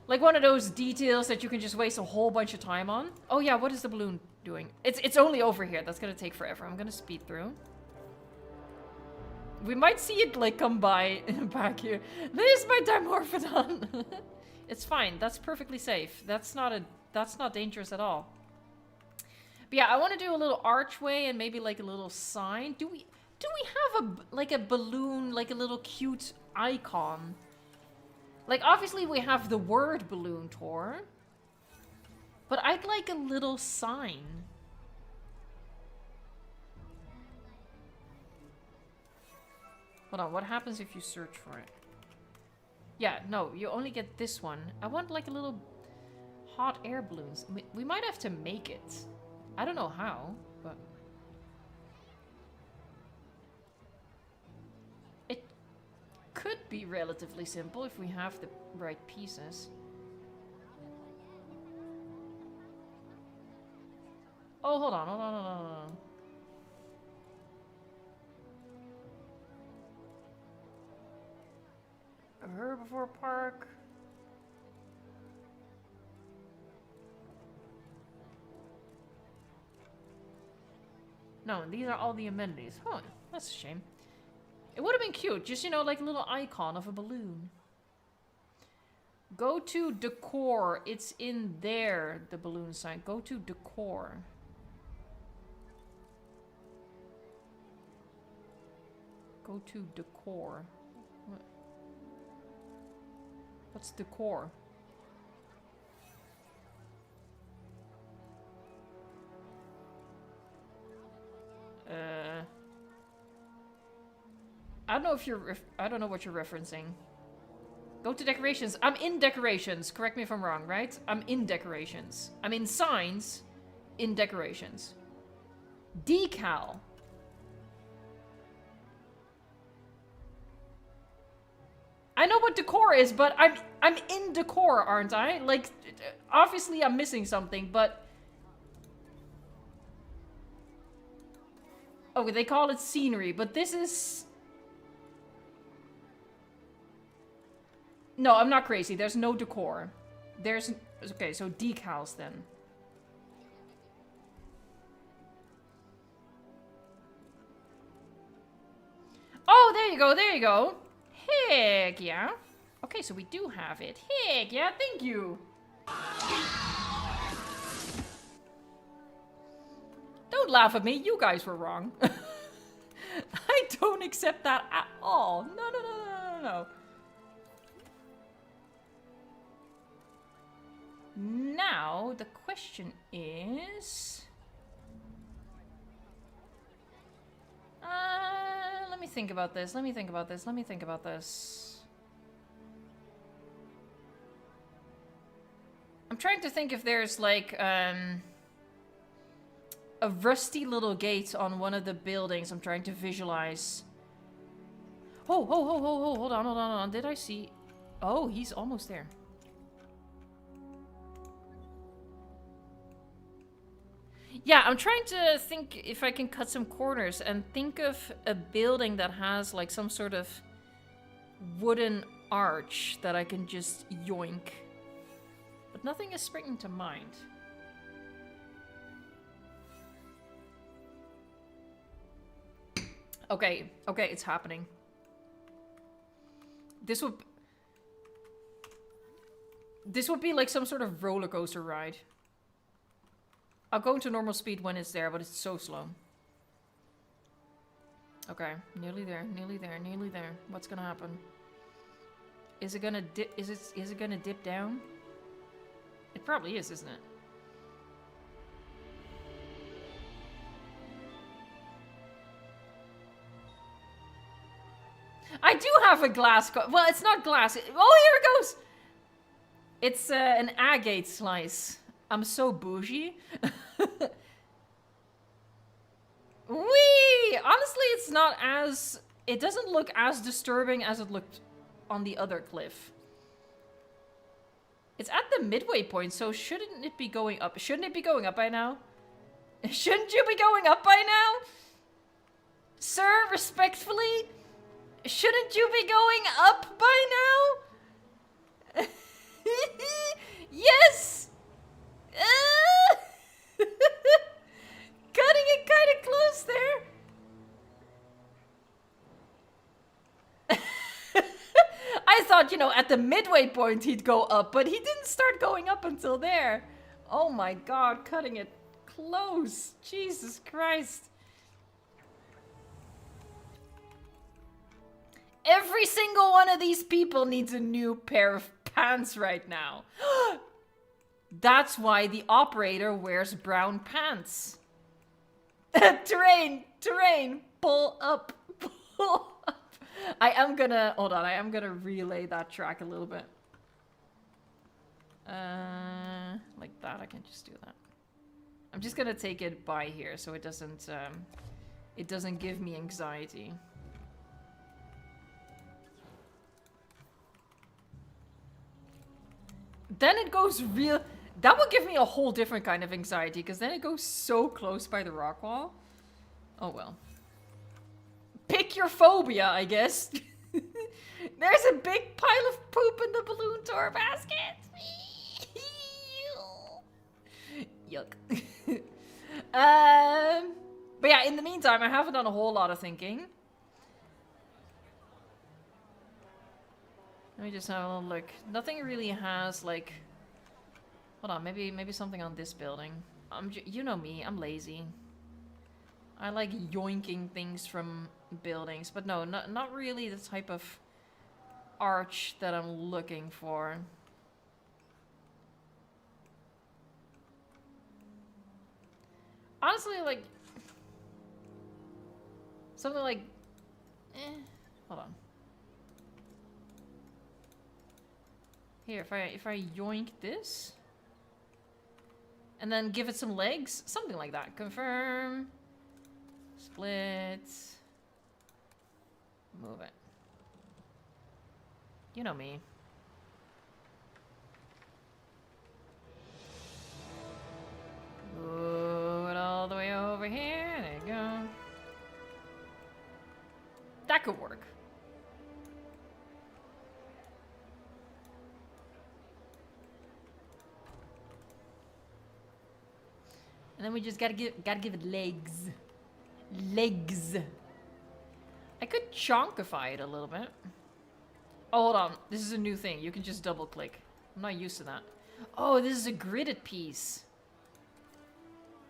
like one of those details that you can just waste a whole bunch of time on. Oh yeah, what is the balloon doing? It's only over here. That's gonna take forever. I'm gonna speed through. We might see it like come by back here. There's my Dimorphodon. It's fine. That's perfectly safe. That's not dangerous at all. But yeah, I want to do a little archway and maybe like a little sign. Do we have a balloon, like a little cute icon? Like obviously we have the word balloon tour, but I'd like a little sign. Hold on, what happens if you search for it? Yeah, no, you only get this one. I want like a little hot air balloons. We might have to make it. I don't know how, but... it could be relatively simple if we have the right pieces. Oh, hold on. A herbivore park. No, these are all the amenities. Huh, that's a shame. It would have been cute, just, you know, like a little icon of a balloon. Go to decor. It's in there, the balloon sign. Go to decor. Go to decor. What's decor? I don't know if you're. I don't know what you're referencing. Go to decorations. I'm in decorations. Correct me if I'm wrong, right? I'm in decorations. I'm in signs. In decorations. Decal. I know what decor is, but I'm in decor, aren't I? Like, obviously I'm missing something, but Oh, they call it scenery, but this is... No, I'm not crazy. There's no decor. There's... Okay, so decals then. Oh, there you go, there you go. Heck yeah. Okay, so we do have it. Heck yeah, thank you. Don't laugh at me, you guys were wrong. I don't accept that at all. No, no, no, no, no, no. Now, the question is... let me think about this, let me think about this, let me think about this. I'm trying to think if there's like, a rusty little gate on one of the buildings. I'm trying to visualize. Oh, hold on, hold on. Did I see? Oh, he's almost there. Yeah, I'm trying to think if I can cut some corners and think of a building that has like some sort of wooden arch that I can just yoink. But nothing is springing to mind. Okay, okay, it's happening. This would be like some sort of roller coaster ride. I'll go into normal speed when it's there, but it's so slow. Okay, nearly there, nearly there, nearly there. What's gonna happen? Is it gonna dip? Is it gonna dip down? It probably is, isn't it? I do have a glass. Well, it's not glass. Oh, here it goes. It's an agate slice. I'm so bougie. Wee! Honestly, it's not as... It doesn't look as disturbing as it looked on the other cliff. It's at the midway point, so shouldn't it be going up? Shouldn't it be going up by now? Shouldn't you be going up by now? Sir, respectfully? Shouldn't you be going up by now? Yes! Cutting it kind of close there. I thought, you know, at the midway point he'd go up, but he didn't start going up until there. Oh my god, cutting it close. Jesus Christ. Every single one of these people needs a new pair of pants right now. That's why the operator wears brown pants. Terrain, terrain, pull up, pull up. I am gonna, hold on, I am gonna relay that track a little bit. Like that, I can just do that. I'm just gonna take it by here so it doesn't give me anxiety. Then it goes real... That would give me a whole different kind of anxiety, because then it goes so close by the rock wall. Oh well. Pick your phobia, I guess. There's a big pile of poop in the balloon tour basket. Yuck. But yeah, in the meantime, I haven't done a whole lot of thinking. Let me just have a little look. Nothing really has like... Hold on, maybe something on this building. You know me, I'm lazy. I like yoinking things from buildings, but no, not really the type of arch that I'm looking for. Honestly, like... Something like... Hold on. Here, if I yoink this... And then give it some legs. Something like that. Confirm. Split. Move it. You know me. Move it all the way over here. There you go. That could work. And then we just gotta give it legs. Legs. I could chonkify it a little bit. Oh, hold on. This is a new thing. You can just double click. I'm not used to that. Oh, this is a gridded piece.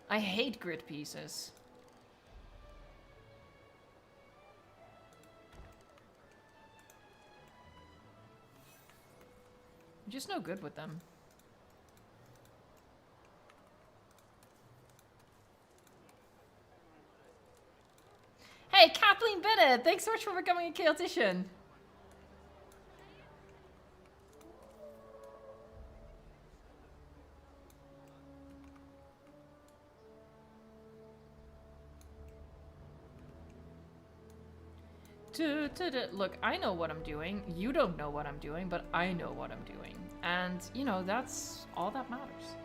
I hate grid pieces. I'm just no good with them. Hey, Kathleen Bennett! Thanks so much for becoming a chaotician. Look, I know what I'm doing. You don't know what I'm doing, but I know what I'm doing. And, you know, that's all that matters.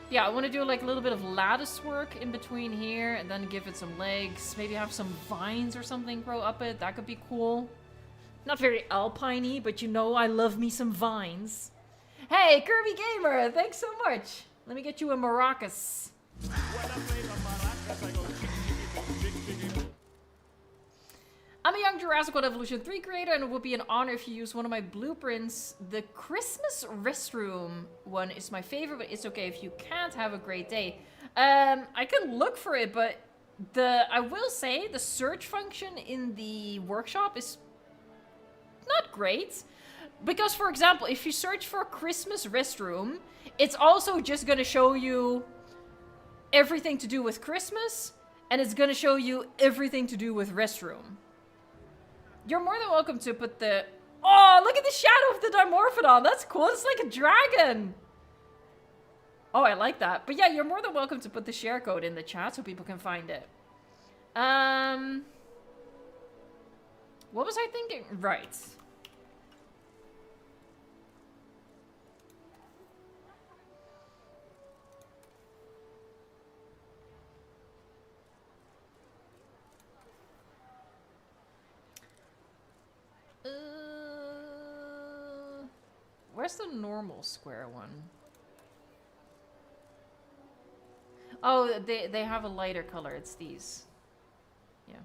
Yeah, I want to do like a little bit of lattice work in between here and then give it some legs. Maybe have some vines or something grow up it. That could be cool. Not very alpine-y, but you know I love me some vines. Hey, Kirby Gamer, thanks so much. Let me get you a maracas. I'm a young Jurassic World Evolution 3 creator, and it would be an honor if you use one of my blueprints. The Christmas restroom one is my favorite, but it's okay if you can't. Have a great day. I can look for it, but I will say the search function in the workshop is not great. Because, for example, if you search for Christmas restroom, it's also just going to show you everything to do with Christmas, and it's going to show you everything to do with restroom. You're more than welcome to put the... Oh, look at the shadow of the Dimorphodon. That's cool. It's like a dragon. Oh, I like that. But yeah, you're more than welcome to put the share code in the chat so people can find it. What was I thinking? Right. Where's the normal square one? Oh, they have a lighter color. It's these. Yeah.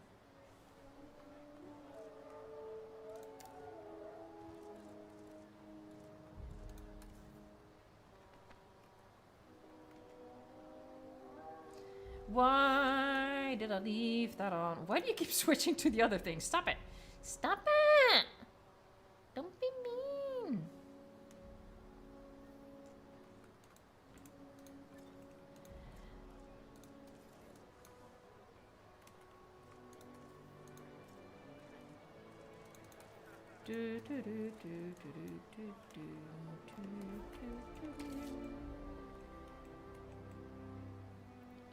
Why did I leave that on? Why do you keep switching to the other thing? Stop it. Stop it. Don't be mean.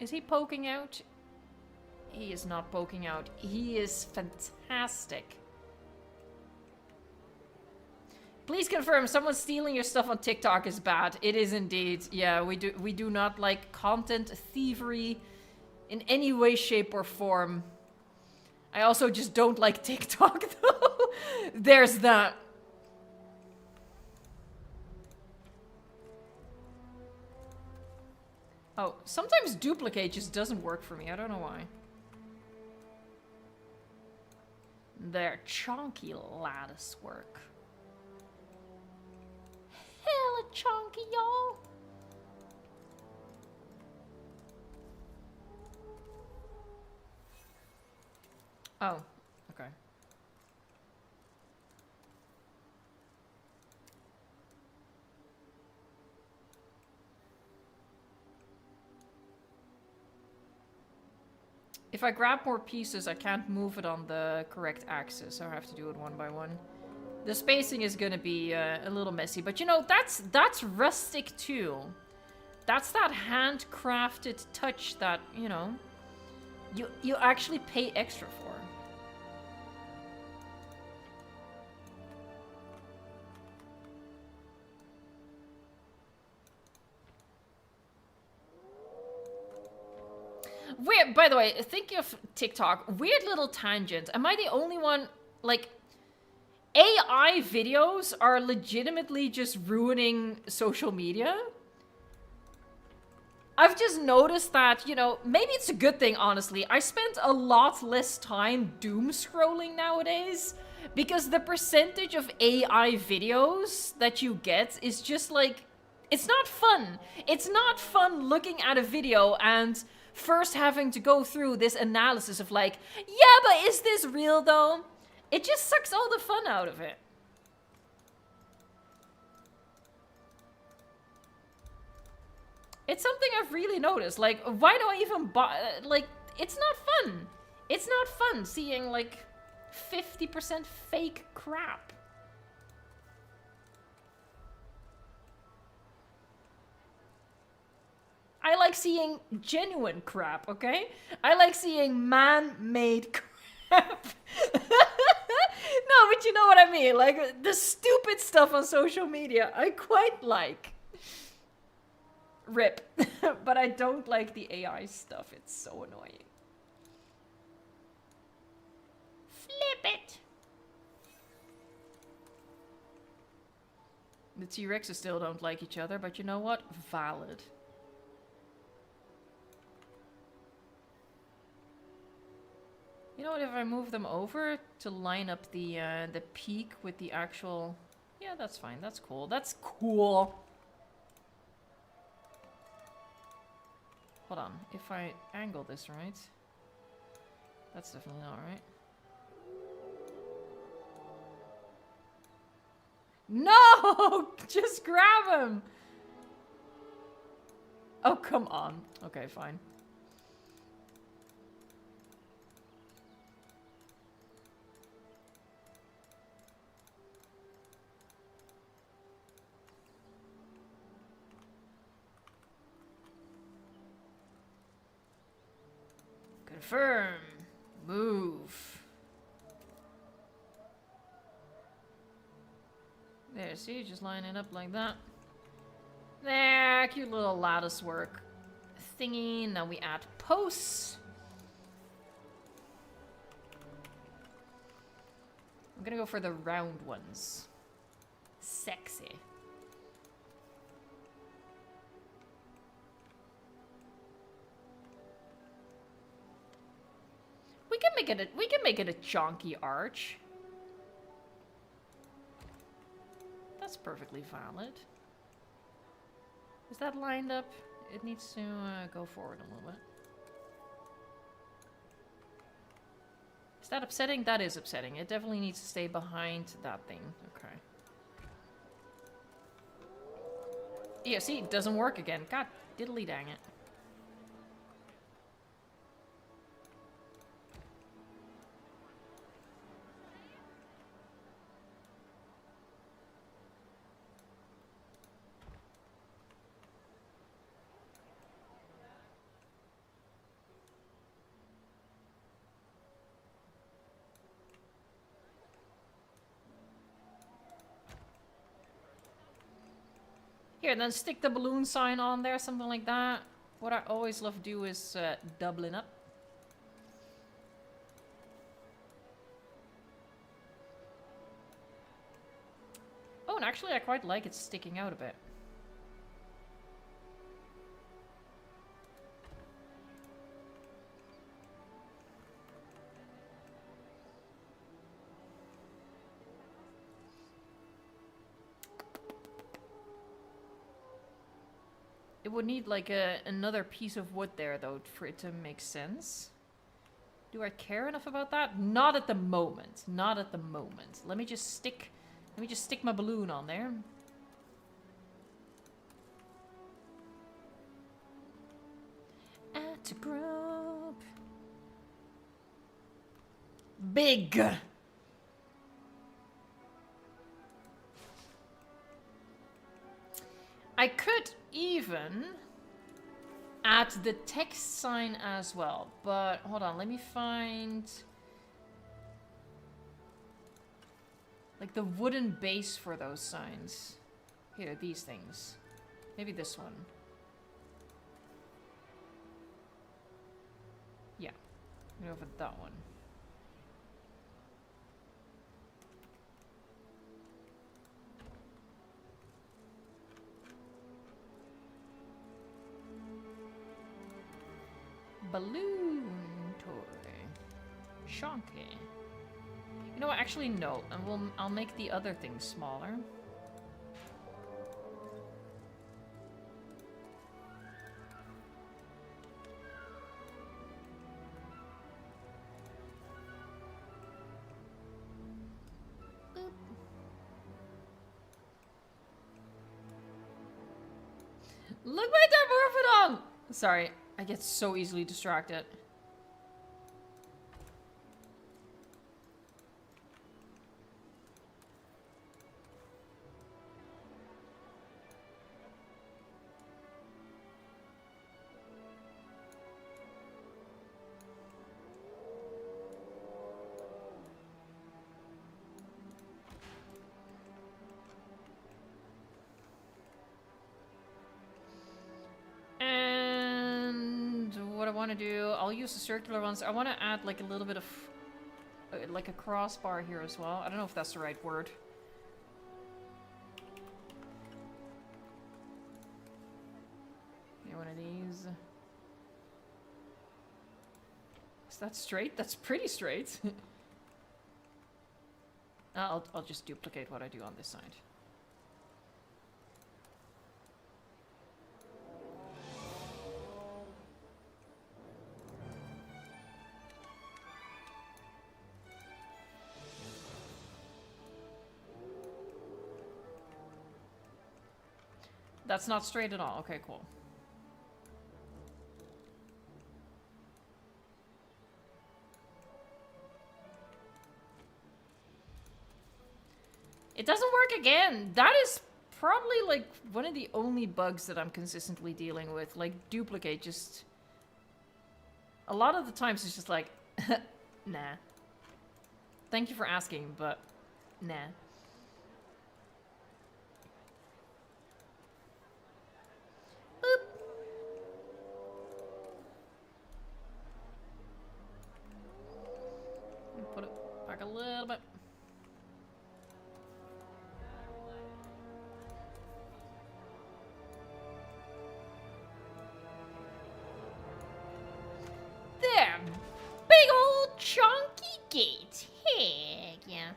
Is he poking out? He is not poking out. He is fantastic. Please confirm someone stealing your stuff on TikTok is bad. It is indeed. Yeah, we do not like content thievery in any way, shape, or form. I also just don't like TikTok though. There's that. Oh, sometimes duplicate just doesn't work for me. I don't know why. There, chunky lattice work. Hella chunky, y'all. Oh, okay. If I grab more pieces, I can't move it on the correct axis, so I have to do it one by one. The spacing is gonna be a little messy, but you know, that's rustic too. That's that handcrafted touch that, you know, you actually pay extra for. by the way, thinking of TikTok, weird little tangent. Am I the only one? Like, AI videos are legitimately just ruining social media. I've just noticed that, you know, maybe it's a good thing, honestly. I spend a lot less time doom scrolling nowadays because the percentage of AI videos that you get is just like, it's not fun. It's not fun looking at a video and first having to go through this analysis of like, yeah, but is this real though? It just sucks all the fun out of it. It's something I've really noticed. Like, why do I even buy... Like, it's not fun. It's not fun seeing, like, 50% fake crap. I like seeing genuine crap, okay? I like seeing man-made crap. No, but you know what I mean. Like, the stupid stuff on social media, I quite like. Rip. But I don't like the AI stuff. It's so annoying. Flip it. The T-Rexes still don't like each other, but you know what? Valid. You know what? If I move them over to line up the peak with the actual... Yeah, that's fine. That's cool. That's cool. Hold on, if I angle this right, that's definitely not right. No! Just grab him! Oh, come on. Okay, fine. Confirm. Move. There, see? Just line it up like that. There, cute little lattice work thingy. Now we add posts. I'm gonna go for the round ones. Sexy. We can make it a chonky arch. That's perfectly valid. Is that lined up? It needs to go forward a little bit. Is that upsetting? That is upsetting. It definitely needs to stay behind that thing. Okay. Yeah, see, it doesn't work again. God diddly dang it. Here, then stick the balloon sign on there, something like that. What I always love to do is doubling up. Oh, and actually I quite like it sticking out a bit. It would need like another piece of wood there though for it to make sense. Do I care enough about that? Not at the moment. Not at the moment. Let me just stick my balloon on there. Add to group. Big. I could even add the text sign as well, but hold on, let me find like the wooden base for those signs. Here, these things. Maybe this one. Go for that one. Balloon toy. Shonky. You know what? Actually, no. And I'll make the other thing smaller. Boop. Look my Dimorphodon! Sorry, I get so easily distracted. To do, I'll use the circular ones. I want to add like a little bit of like a crossbar here as well. I don't know if that's the right word. Yeah, one of these. Is that straight? That's pretty straight. I'll just duplicate what I do on this side. That's not straight at all. Okay, cool. It doesn't work again. That is probably like one of the only bugs that I'm consistently dealing with. Like duplicate, just a lot of the times it's just like, nah. Thank you for asking, but nah. Put it back a little bit. There! Big old chunky gate. Heck yeah.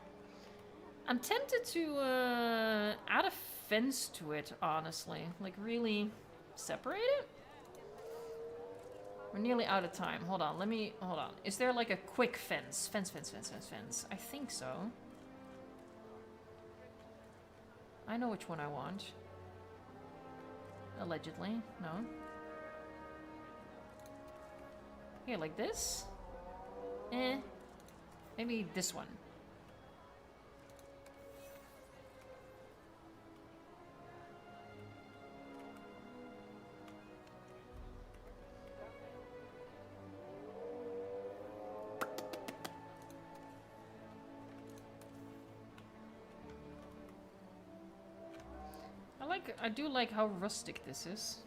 I'm tempted to add a fence to it, honestly. Like, really separate it? We're nearly out of time. Hold on, hold on. Is there like a quick fence? Fence. I think so. I know which one I want. Allegedly, no. Here, like this? Maybe this one. I do like how rustic this is.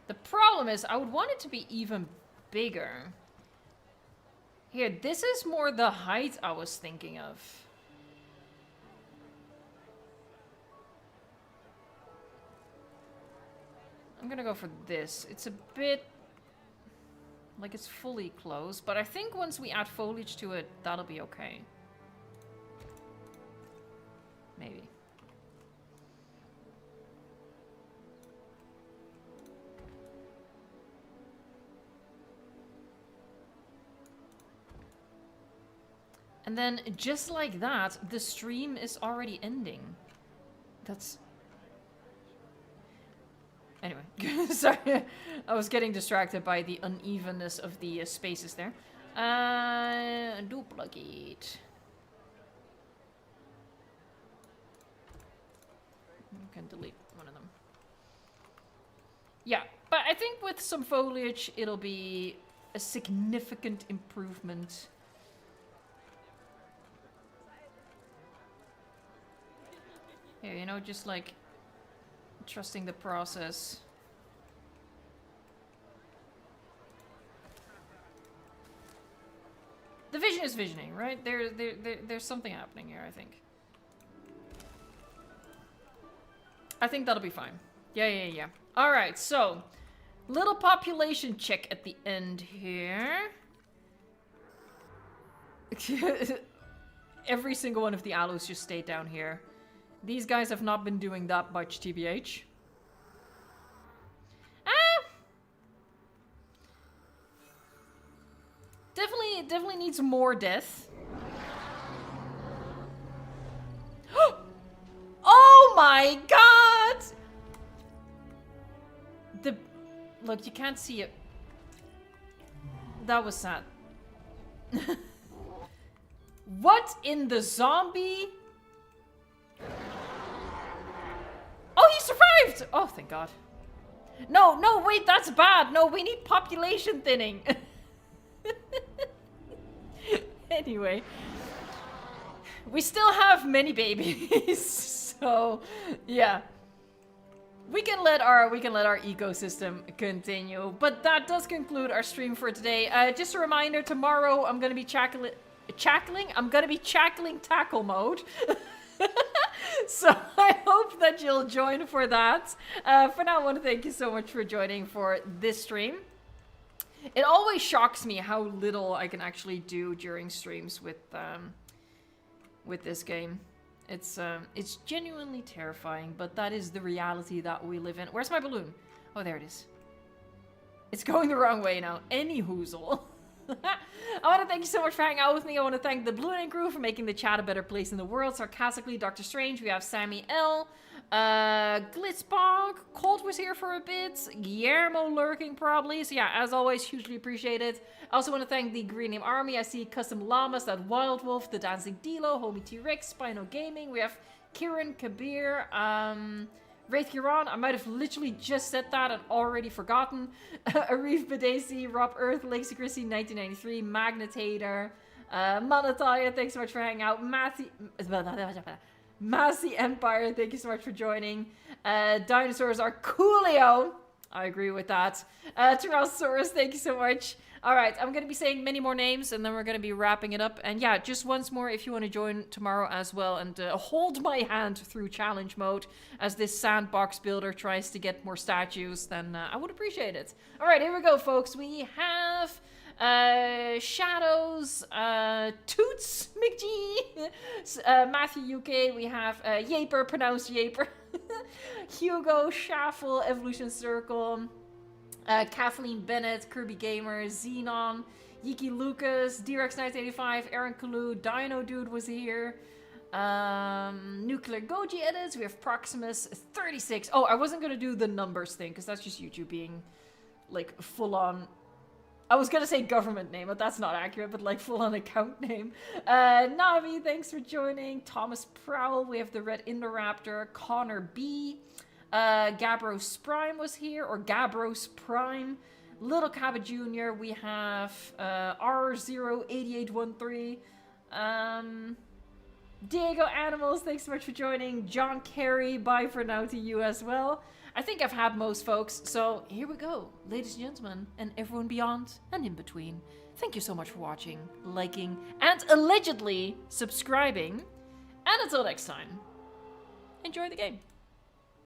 The problem is I would want it to be even bigger. Here, this is more the height I was thinking of. I'm gonna go for this. It's a bit like it's fully closed, but I think once we add foliage to it, that'll be okay. Maybe. And then just like that, the stream is already ending. That's... Anyway, sorry, I was getting distracted by the unevenness of the spaces there. Duplicate. You can delete one of them. Yeah, But I think with some foliage, it'll be a significant improvement. Yeah, you know, just like trusting the process. The vision is visioning, right? There's something happening here, I think. I think that'll be fine. Yeah. Alright, so little population check at the end here. Every single one of the aloes just stayed down here. These guys have not been doing that much, TBH. Definitely needs more death. Oh my god! Look, you can't see it. That was sad. What in the zombie? Oh, he survived! Oh, thank God. No, wait, that's bad. No, we need population thinning. Anyway. We still have many babies, so yeah. We can let our ecosystem continue, but that does conclude our stream for today. Just a reminder, tomorrow I'm gonna be tackling tackle mode. So I hope that you'll join for that. For now, I want to thank you so much for joining for this stream. It always shocks me how little I can actually do during streams with this game. It's genuinely terrifying, but that is the reality that we live in. Where's my balloon? Oh, there it is. It's going the wrong way now. Any hoozle. I want to thank you so much for hanging out with me. I want to thank the Blue Ink crew for making the chat a better place in the world. Sarcastically, Dr. Strange. We have Sammy L. Glitzbog. Colt was here for a bit. Guillermo lurking probably. So yeah, as always, hugely appreciated. I also want to thank the Green Name Army. I see Custom Llamas, that Wild Wolf, the Dancing Dilo, Homie T-Rex, Spino Gaming. We have Kieran Kabir. Wraith Huron, I might have literally just said that and already forgotten. Arif Badesi, Rob Earth, Lacey Chrissy, 1993, Magnetator, Manataya, thanks so much for hanging out. Massey Empire, thank you so much for joining. Dinosaurs are coolio. I agree with that. Tyrannosaurus, thank you so much. Alright, I'm going to be saying many more names and then we're going to be wrapping it up. And yeah, just once more, if you want to join tomorrow as well and hold my hand through challenge mode as this sandbox builder tries to get more statues, then I would appreciate it. Alright, here we go, folks. We have Shadows, Toots McGee, Matthew UK, we have Yaper, pronounced Yaper, Hugo, Shuffle, Evolution Circle, Kathleen Bennett, Kirby Gamer, Xenon, Yiki Lucas, Drex1985, Aaron Kalu, Dino Dude was here. Nuclear Goji edits. We have Proximus 36. Oh, I wasn't gonna do the numbers thing because that's just YouTube being like full on. I was gonna say government name, but that's not accurate. But like full on account name. Navi, thanks for joining. Thomas Prowl. We have the Red Indoraptor. Connor B. Gabros Prime was here, or Gabros Prime. Little Cabba Jr. We have R08813. Diego Animals, thanks so much for joining. John Carey, bye for now to you as well. I think I've had most folks, so here we go. Ladies and gentlemen, and everyone beyond and in between. Thank you so much for watching, liking, and allegedly subscribing. And until next time, enjoy the game.